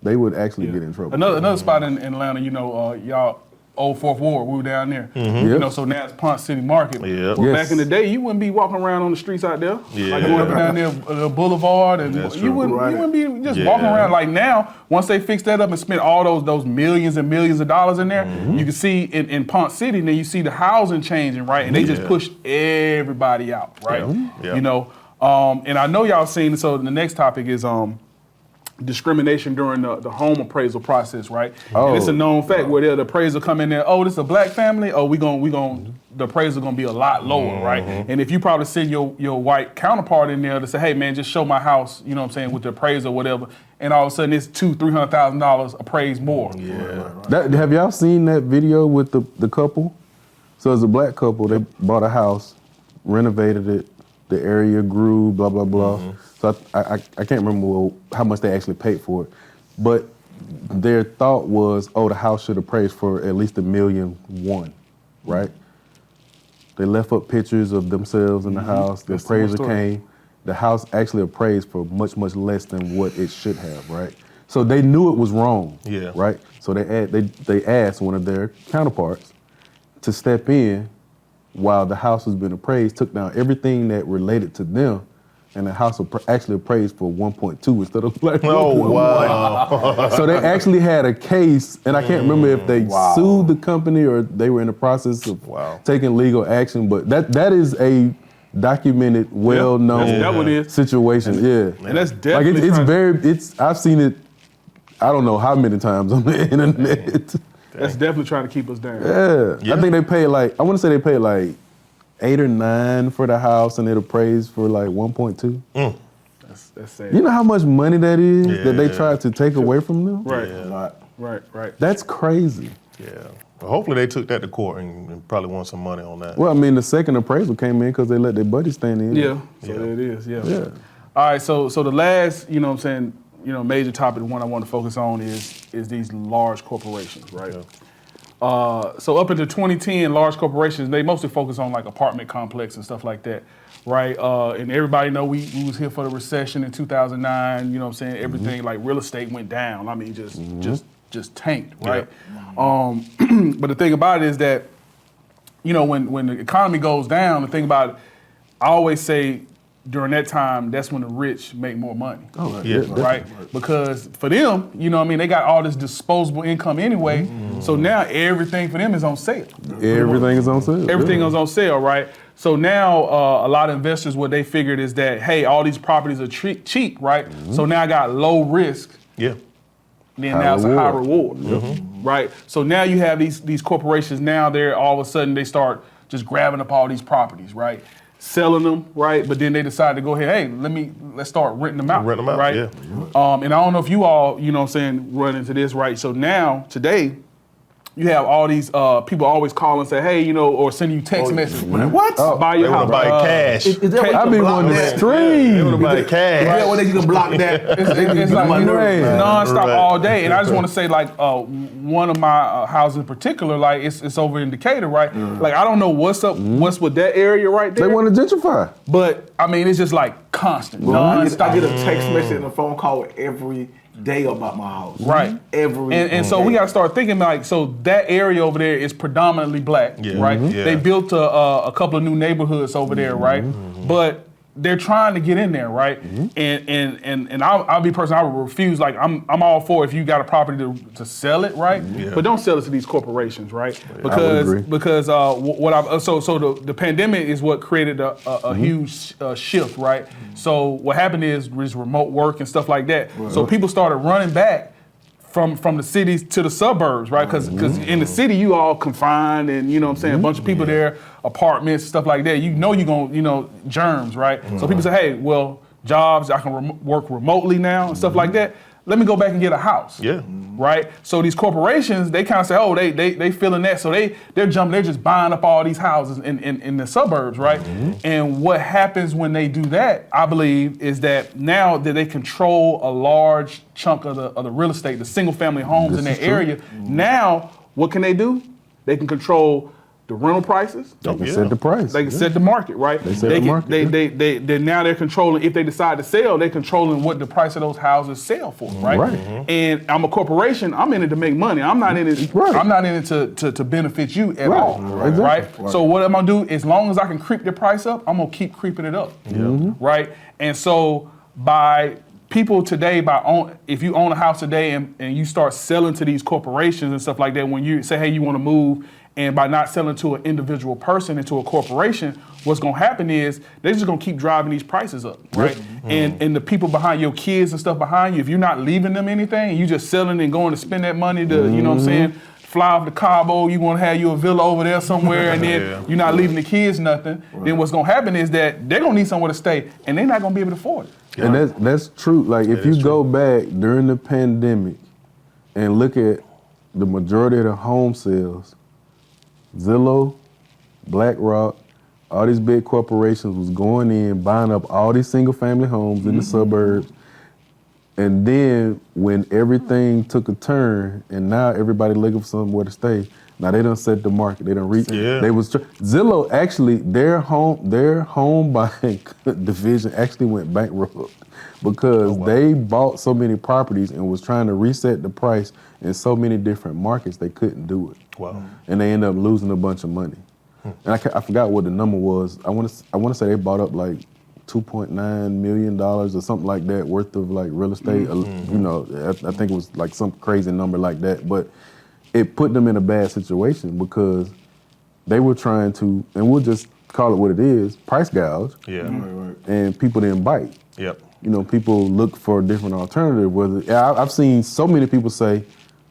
they would actually get in trouble. Another spot in Atlanta, you know, y'all. Old Fourth Ward, we were down there. You know, so now it's Ponce City Market. Well, back in the day, you wouldn't be walking around on the streets out there. Like going up and down there, the boulevard, and you wouldn't be just walking around. Like now, once they fix that up and spend all those millions and millions of dollars in there, you can see in Ponce City, and then you see the housing changing, right? And they just pushed everybody out, right? You know, and I know y'all seen. So the next topic is discrimination during the home appraisal process, right? And it's a known fact where the appraiser come in there, oh, this is a black family, oh, the appraiser gonna be a lot lower, right? And if you probably send your white counterpart in there to say, hey man, just show my house, you know what I'm saying, with the appraiser or whatever, and all of a sudden it's $200,000-$300,000 appraised more. Have y'all seen that video with the couple? So it's a black couple, they bought a house, renovated it, the area grew, blah, blah, blah. So I can't remember how much they actually paid for it. But their thought was, the house should appraise for at least $1.1 million, right? They left up pictures of themselves in the house. The appraiser came. The house actually appraised for much, much less than what it should have, right? So they knew it was wrong, right? So they asked one of their counterparts to step in while the house was being appraised, took down everything that related to them, and the house actually appraised for 1.2 instead of like 1.1. Oh, wow. So they actually had a case, and I can't remember if they sued the company or they were in the process of taking legal action, but that is a documented, well-known situation. And that's definitely like I've seen it, I don't know how many times on the internet. That's definitely trying to keep us down. I think they paid I want to say they paid 8 or 9 for the house, and it appraised for like 1.2. That's sad. You know how much money that is that they Yeah. tried to take away from them? Right. A lot. Right. That's crazy. Yeah. Well, hopefully they took that to court and probably won some money on that. Well, I mean, the second appraisal came in because they let their buddy stand in. Yeah. So Yeah. there it is. Yeah. Yeah. All right. So the last, you know what I'm saying, major topic, the one I want to focus on is these large corporations, right? Yeah. So up into 2010, large corporations, they mostly focus on like apartment complex and stuff like that, right? And everybody know we was here for the recession in 2009, you know what I'm saying? Everything like real estate went down. I mean, just tanked, right? But the thing about it is that, when the economy goes down, the thing about it, I always say during that time, that's when the rich make more money. Oh, right. Yeah. Right? Because for them, they got all this disposable income anyway. So now everything for them is on sale. Everything is on sale. Everything is on sale, right? So now a lot of investors, what they figured is that, hey, all these properties are cheap, right? So now I got low risk. Yeah. Then High now it's a high reward. reward, right? So now you have these corporations. Now they're all of a sudden they start just grabbing up all these properties, right? Selling them, right? But then they decide to go ahead. Hey, let's start renting them out, Rent them out, right? yeah. And I don't know if you all, run into this, right? So now today, you have all these people always call and say, hey, or send you text messages. What? Buy your They want house. to buy cash. Is that what I you be block wanting to that? They stream. want to buy cash. Is that what they can block that? It's like nonstop Right. all day, and I just want to say, like, one of my houses in particular, like, it's over in Decatur, right? Like, I don't know what's up, what's with that area right there. They want to gentrify. But I mean, it's just like constant, I nonstop. get a text message and a phone call every day about my house. Right. Every And so we got to start thinking like, so that area over there is predominantly black, Yeah. right? Yeah. They built a couple of new neighborhoods over there, right? But they're trying to get in there, right? And I'll be personal. I would refuse. Like I'm all for if you got a property to sell it, right? Yeah. But don't sell it to these corporations, right? agree. Because the pandemic is what created a huge shift, right? So what happened is remote work and stuff like that. So people started running back from the cities to the suburbs, right? Because in the city you all confined and a bunch of people there, apartments, stuff like that. You're gonna germs, right? So people say, hey, well, jobs, I can work remotely now and stuff like that. Let me go back and get a house. Yeah. Right? So these corporations, they kind of say, oh, they feeling that. So they're just buying up all these houses in the suburbs, right? And what happens when they do that, I believe, is that now that they control a large chunk of the real estate, the single family homes in that area, now what can they do? They can control the rental prices. They can set the price. They can set the market, right? They set the market, They now they're controlling. If they decide to sell, they're controlling what the price of those houses sell for, right? Right. And I'm a corporation. I'm in it to make money. I'm not in it. Right. I'm not in it to benefit you at Right. all, Right. right? Exactly. So what I'm gonna do, as long as I can creep the price up, I'm gonna keep creeping it up, right? And so by people today, if you own a house today and you start selling to these corporations and stuff like that, when you say, hey, you want to move. And by not selling to an individual person and to a corporation, what's gonna happen is they're just gonna keep driving these prices up, right? And the people behind your kids and stuff behind you, if you're not leaving them anything, and you just selling and going to spend that money to, you know what I'm saying, fly off to Cabo, you wanna have you a villa over there somewhere, and then you're not leaving the kids nothing, then what's gonna happen is that they're gonna need somewhere to stay, and they're not gonna be able to afford it. And that's true. Like if you go back during the pandemic and look at the majority of the home sales, Zillow, BlackRock, all these big corporations was going in, buying up all these single family homes in the suburbs. And then when everything took a turn and now everybody looking for somewhere to stay, now they done set the market. They done reached. Yeah. Zillow actually, their home buying division actually went bankrupt because they bought so many properties and was trying to reset the price in so many different markets they couldn't do it. Wow. And they ended up losing a bunch of money. And I forgot what the number was. I want to say they bought up like $2.9 million or something like that worth of like real estate. I think it was like some crazy number like that. But it put them in a bad situation because they were trying to, and we'll just call it what it is, price gouge. Yeah. And people didn't bite. Yep. People look for a different alternative. I've seen so many people say,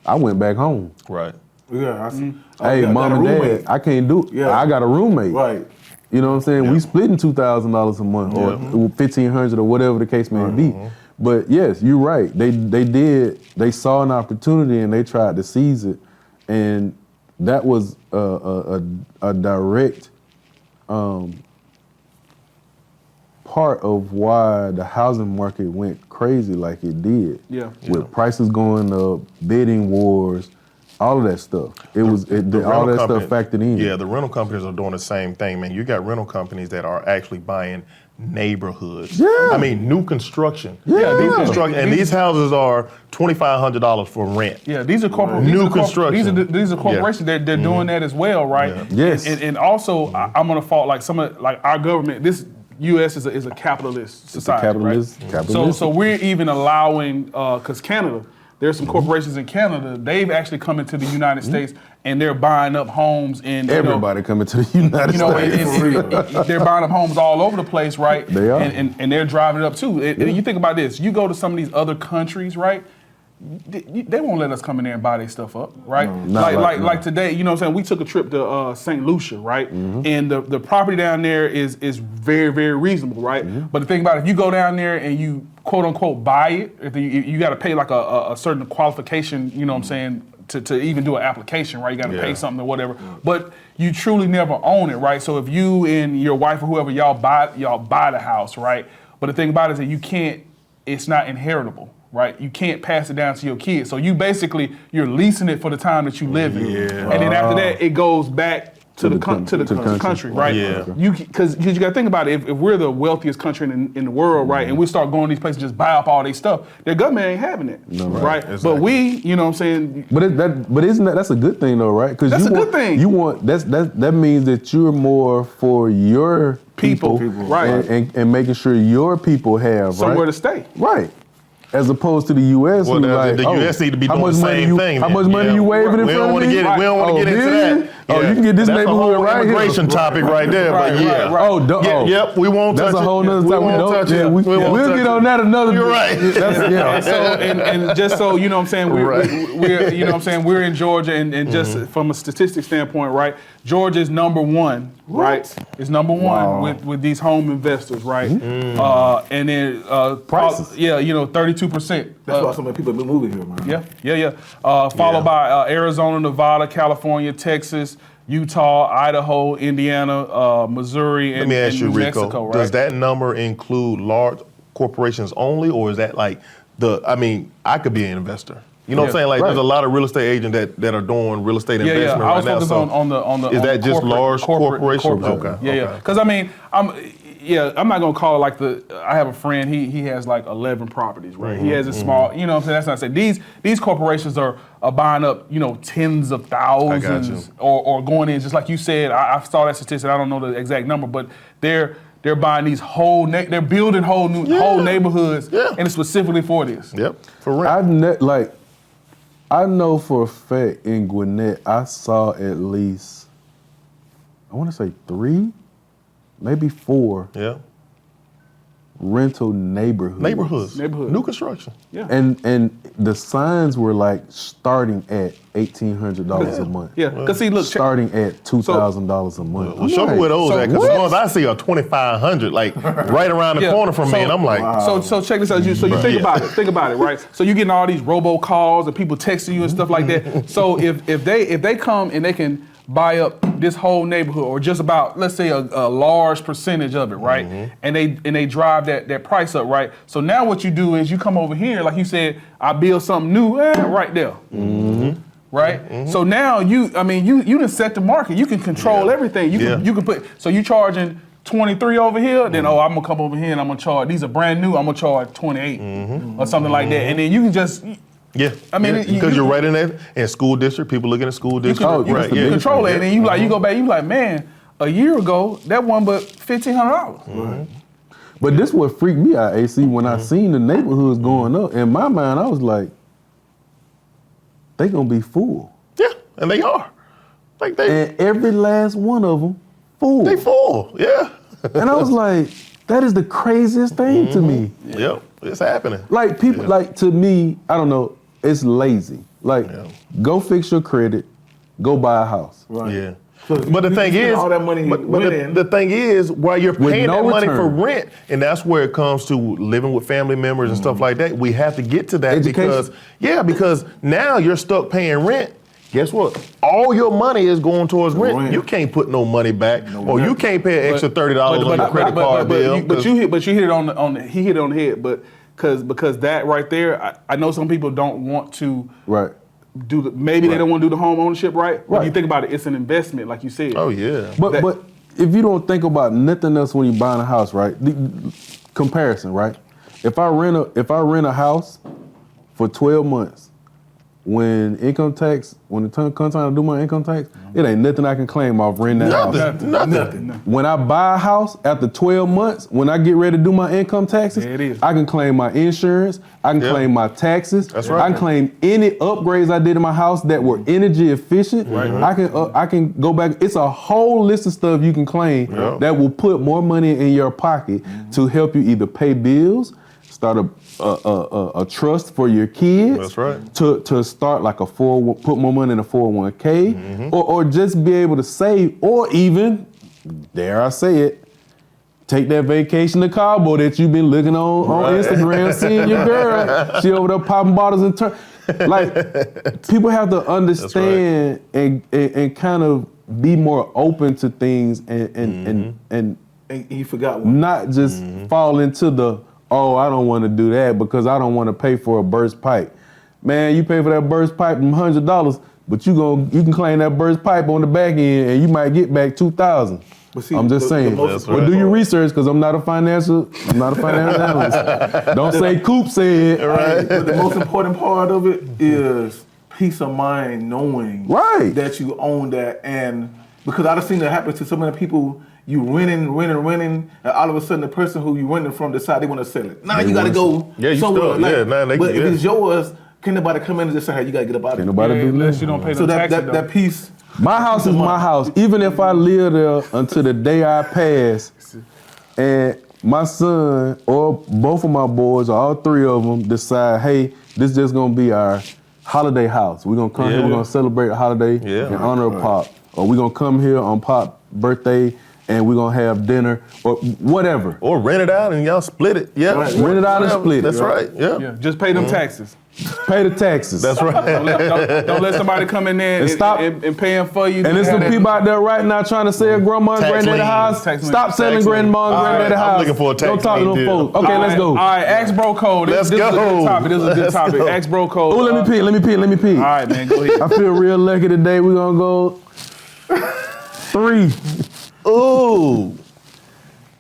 I went back home. Right. Yeah, I see. Hey, got mom a and dad, roommate. I can't do it. Yeah. I got a roommate. Right. You know what I'm saying? We splitting $2,000 a month or $1,500 or whatever the case may be. But yes, you're right. They saw an opportunity and they tried to seize it, and that was a direct part of why the housing market went crazy like it did. With prices going up, bidding wars, all of that stuff. All that stuff factored in. Yeah, the rental companies are doing the same thing, man. You got rental companies that are actually buying neighborhoods. I mean, new construction. These houses are $2,500 for rent. These are construction. These are corporations. They're doing that as well, right? And also, I'm gonna fault like our government. This U.S. is a capitalist society, right? So we're even allowing because Canada. There's some corporations in Canada. They've actually come into the United States and they're buying up homes in. Everybody coming to the United States. They're buying up homes all over the place, right? They are, and they're driving it up too. And you think about this: you go to some of these other countries, right? They won't let us come in there and buy their stuff up, right? Like today, you know what I'm saying? We took a trip to St. Lucia, right? And the property down there is very, very reasonable, right? But the thing about it, if you go down there and you quote unquote buy it, if you got to pay like a certain qualification, you know what I'm saying, to even do an application, right? You got to pay something or whatever. But you truly never own it, right? So if you and your wife or whoever y'all buy the house, right? But the thing about it is that you can't. It's not inheritable. Right, you can't pass it down to your kids. So you're leasing it for the time that you live in, and then after that, it goes back to the country, right? Because you got to think about it. If we're the wealthiest country in the world, right, and we start going to these places, just buy up all their stuff, their government ain't having it, right? Exactly. But we, you know what I'm saying? But isn't that's a good thing though, right? Because that's a good thing. You want that means that you're more for your people right? And making sure your people have somewhere to stay, right? As opposed to the U.S. Well, the U.S. need to be doing the same thing. How much money you waving in front of me? We don't want to get into that. Oh, you can get this neighborhood right here. That's a whole immigration topic right there, but Yep, we won't touch it. That's a whole nother topic. We'll get on that another day. You're right. So, and just so you know what I'm saying, we're you know what I'm saying, we're in Georgia, and just from a statistics standpoint, right, Georgia is number one, right? It's number one with these home investors, right? And then prices. 32%. That's why so many people have been moving here, man. Followed by Arizona, Nevada, California, Texas, Utah, Idaho, Indiana, Missouri, and Let me ask you, New Rico, Mexico, right? Does that number include large corporations only, or is that like I could be an investor. You know what I'm saying? Like there's a lot of real estate agents that are doing real estate investment right now. I was focused on the is that just large corporations? Okay. Because I mean, I'm not gonna call it like I have a friend, he has like 11 properties, right? He has a small, you know what I'm saying? That's not saying these corporations are buying up, tens of thousands or going in, just like you said, I saw that statistic, I don't know the exact number, but they're buying these they're building whole neighborhoods and it's specifically for this. Yep, for rent. I know for a fact in Gwinnett, I saw at least, I want to say 3, maybe 4 rental neighborhoods. New construction. Yeah. And the signs were like starting at $1,800 a month. Yeah, because see, look, starting at $2,000 a month. Well, show me where those at, because the ones I see are $2,500, like right around the corner from me, and I'm like, So check this out. You think about it, right? So you're getting all these robocalls and people texting you and stuff like that. So if they come and they can buy up this whole neighborhood, or just about, let's say, a large percentage of it, right? And they drive that price up, right? So now what you do is you come over here, like you said, I build something new, right there. Right? So now you done set the market. You can control everything. You can put, so you charging 23 over here, then I'm gonna come over here and I'm gonna charge, these are brand new, I'm gonna charge 28 or something like that. And then you can just because you're right in that, in school district, people looking at school district. You can control it, and then you go back, you like, man, a year ago, that one but $1,500. But this what freaked me out, AC, when I seen the neighborhoods going up. In my mind, I was like, they gonna be full. Yeah, and they are. And every last one of them full. They full, yeah. And I was like, that is the craziest thing to me. Yep, it's happening. Like people, like to me, I don't know, it's lazy. Like, go fix your credit, go buy a house. Right. Yeah. But the thing is, all that money the thing is, while you're paying no that money for return. rent, and that's where it comes to living with family members and stuff like that. We have to get to that Education. because now you're stuck paying rent. Guess what? All your money is going towards rent. You can't put no money back, or you can't pay an extra $30 on your credit card bill. But you hit it on the he hit it on the head. But because that right there, I know some people don't want to maybe they don't want to do the home ownership right. When you think about it, it's an investment, like you said. Oh yeah. But if you don't think about nothing else when you're buying a house, right? The comparison, right? If I rent a house for 12 months, when the time comes time to do my income tax, it ain't nothing I can claim off renting that house. Nothing. When I buy a house after 12 months, when I get ready to do my income taxes, There it is. I can claim my insurance, I can claim my taxes, That's right. I can claim any upgrades I did in my house that were energy efficient. I can go back. It's a whole list of stuff you can claim that will put more money in your pocket to help you either pay bills, start a trust for your kids. That's right. To start like put more money in a 401k, or just be able to save, or even, dare I say it, take that vacation to Cabo that you've been looking on Instagram, seeing your girl. She over there popping bottles and like people have to understand and kind of be more open to things and you forgot one. not just fall into the I don't want to do that because I don't want to pay for a burst pipe. Man, you pay for that burst pipe $100, but you can claim that burst pipe on the back end and you might get back $2,000. I'm just saying. But do your research because I'm not a financial analyst. Don't say Coop said. Right. But the most important part of it is peace of mind, knowing that you own that, and because I've seen that happen to so many people. You renting, and all of a sudden the person who you renting from decide they want to sell it. Now you got to go somewhere. But if it's yours, can nobody come in and just say, hey, you got to get up out of Can't it. nobody do Unless that. you don't pay So no taxes. that piece. My house is my house. Even if I live there until the day I pass, and my son or both of my boys or all three of them decide, hey, this is just gonna be our holiday house. We're gonna come here, we're gonna celebrate a holiday in honor of Pop. Or we're gonna come here on Pop's birthday and we're gonna have dinner or whatever. Or rent it out and y'all split it. Yeah. Rent it out and split it. That's right. Yeah. Just pay them taxes. Pay the taxes. That's right. Don't let somebody come in there and stop and paying for you. And there's some people out there right now trying to sell grandma and Tax granddaddy lien. house. Tax Stop lien. selling Tax lien. grandma and granddaddy I'm house. looking for a tax Don't talk to lien them deal. folks. Okay, let's go. All right, ask bro code. This is a good topic. This is a good topic. Ask bro code. Oh, let me pee. All right, man, go ahead. I feel real lucky today. We're gonna go 3. Ooh.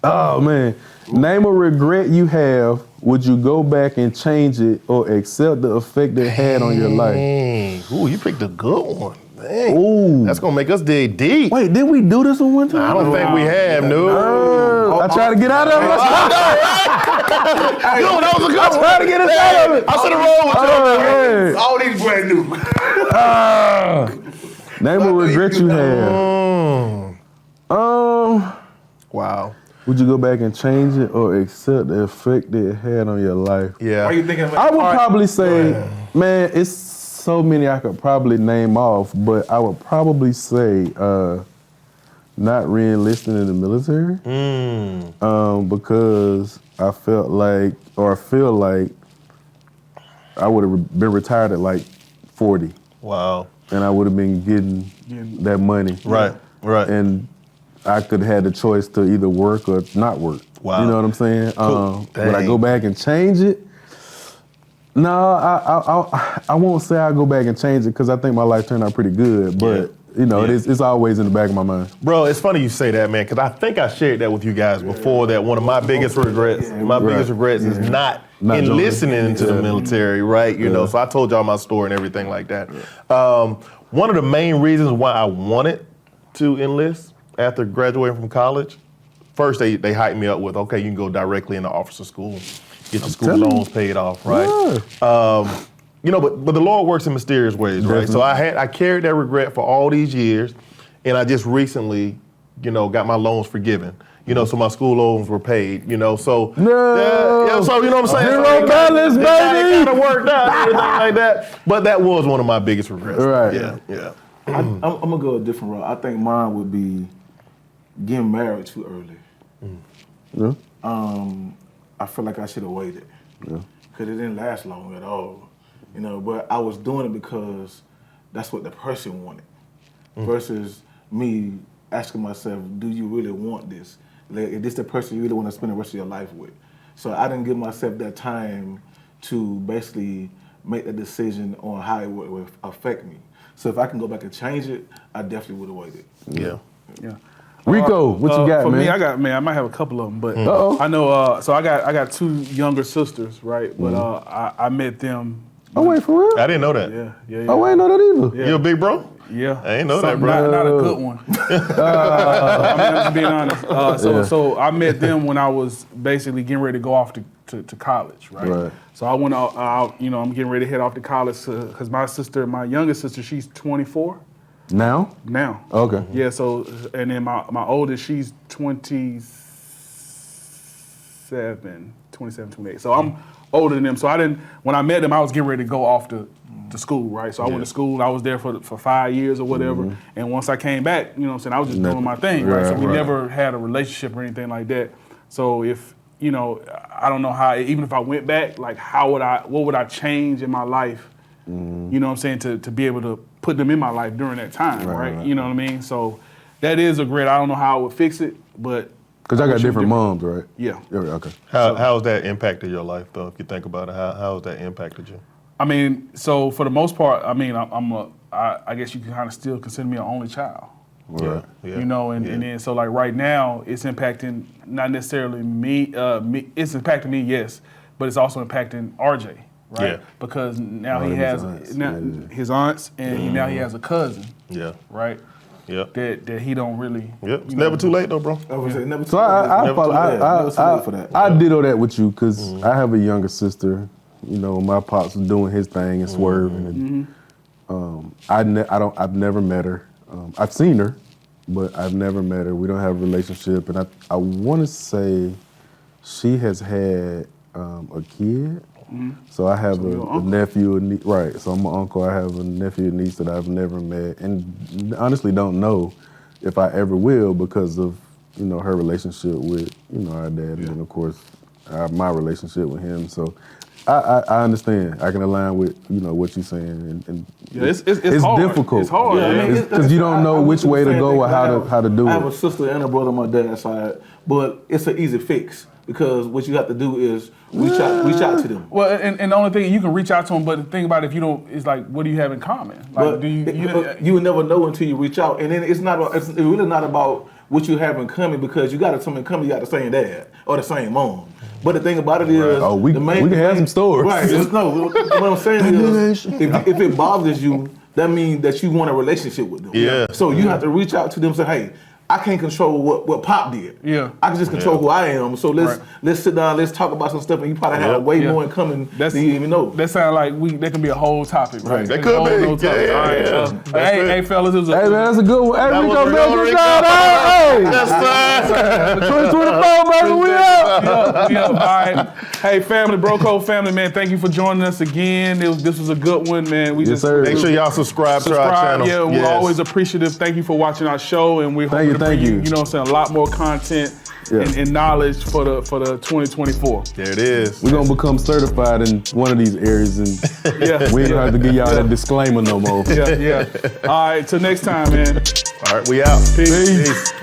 Oh man. Name a regret you have. Would you go back and change it or accept the effect it had on your life? Dang. Ooh, you picked a good one. Dang. Ooh. That's gonna make us dig deep. Wait, did we do this one time? I don't think we have, no. I tried to get out of it. Yo, that was a good I tried to get us out of it. I should have rolled with you. All these brand new. Name a regret you have. Wow. Would you go back and change it or accept the effect it had on your life? Yeah. Why are you thinking about I would probably say, man, it's so many I could probably name off, but I would probably say not re-enlisting in the military because I felt like, or I feel like I would have been retired at like 40. Wow. And I would have been getting that money. Right. And I could have had the choice to either work or not work. Wow. You know what I'm saying? Cool. Would I go back and change it? No, I won't say I go back and change it because I think my life turned out pretty good. But it's always in the back of my mind. Bro, it's funny you say that, man, because I think I shared that with you guys before. That one of my biggest regrets, is not enlisting into the military, right? You know, so I told y'all my story and everything like that. One of the main reasons why I wanted to enlist after graduating from college, first they hyped me up with, okay, you can go directly into officer school, get your school loans paid off, right? Yeah. But the Lord works in mysterious ways, right? So I carried that regret for all these years, and I just recently, got my loans forgiven. So my school loans were paid, so. Yeah, so you know what I'm saying? Zero balance, baby! It kind of worked out, everything like that. But that was one of my biggest regrets. Right. Yeah. I'm gonna go a different route. I think mine would be getting married too early. Yeah. I feel like I should have waited. Yeah. Because it didn't last long at all. You know, but I was doing it because that's what the person wanted. Versus me asking myself, do you really want this? Like, is this the person you really want to spend the rest of your life with? So I didn't give myself that time to basically make the decision on how it would affect me. So if I can go back and change it, I definitely would have waited. Yeah. Yeah. Rico, what you got, for man? For me, I might have a couple of them, but Uh-oh. I know. So I got two younger sisters, right? But I met them. Oh, wait, for real? I didn't know that. Yeah. Oh, I ain't know that either. You a big bro? Yeah. I ain't know that, bro. Not a good one. I'm just being honest. So I met them when I was basically getting ready to go off to college, right? Right. So I went out, you know, I'm getting ready to head off to college because my youngest sister, she's 24 Now? now. Okay. Yeah, so, and then my oldest, she's 27, 28. So I'm older than them. So when I met them, I was getting ready to go off to school, right? So I went to school, I was there for 5 years or whatever. And once I came back, you know what I'm saying, I was just doing my thing, right? So we never had a relationship or anything like that. So if, you know, I don't know how, even if I went back, like what would I change in my life, you know what I'm saying, to be able to put them in my life during that time, right? You know what I mean? So that is a great, I don't know how I would fix it, but. Because I got different moms, right? Yeah. Okay. How's that impacted your life, though? If you think about it, how has that impacted you? I mean, so for the most part, I mean, I guess you can kind of still consider me an only child. Right. Yeah. You know, and then so like right now, it's impacting not necessarily me. It's impacting me, yes, but it's also impacting RJ, right? Yeah. Because now One he of has his aunts, his aunts, and now he has a cousin, Yeah. right? Yeah. That he don't really. Yep. It's never too late, though, bro. I would say never too So late for that. I ditto that with you because I have a younger sister. You know, my pops was doing his thing and swerving, and I've never met her. I've seen her, but I've never met her. We don't have a relationship, and I want to say she has had a kid. So I have a nephew, and right? So I'm an uncle. I have a nephew and niece that I've never met, and honestly don't know if I ever will because of her relationship with our dad, and then of course my relationship with him. So I understand. I can align with what you're saying, and it's hard. difficult. It's hard. Because you don't know which way to go or how to do it. I have a sister and a brother on my dad's side, but it's an easy fix because what you have to do is reach out to them. Well, and the only thing you can reach out to them, but the thing about it, if you don't, it's like, what do you have in common? Like, But you will never know until you reach out, and then it's really not about what you have in common because you got something in common. You got the same dad or the same mom. But the thing about it is, we can have some stories. Right? What I'm saying is, if it bothers you, that means that you want a relationship with them. Yeah. So you have to reach out to them and say, hey, I can't control what Pop did. Yeah. I can just control who I am. So let's sit down, let's talk about some stuff, and you probably have way more in common than you even know. That sounds like that can be a whole topic, right? That could be. Hey, fellas, it was Hey man, that's a good one. Hey, Rico, man, good job. Hey, Yes, sir. 2024, baby, we up. Yeah. All right. Hey, family, Broco family, man, thank you for joining us again. This was a good one, man. Yes, sir. Make sure y'all subscribe to our channel. Yeah, we're always appreciative. Thank you for watching our show, and we hope to bring you know what I'm saying, a lot more content and knowledge for the 2024. There it is. We're gonna become certified in one of these areas, and we ain't gonna have to give y'all that disclaimer no more. Yeah. All right, till next time, man. All right, we out. Peace.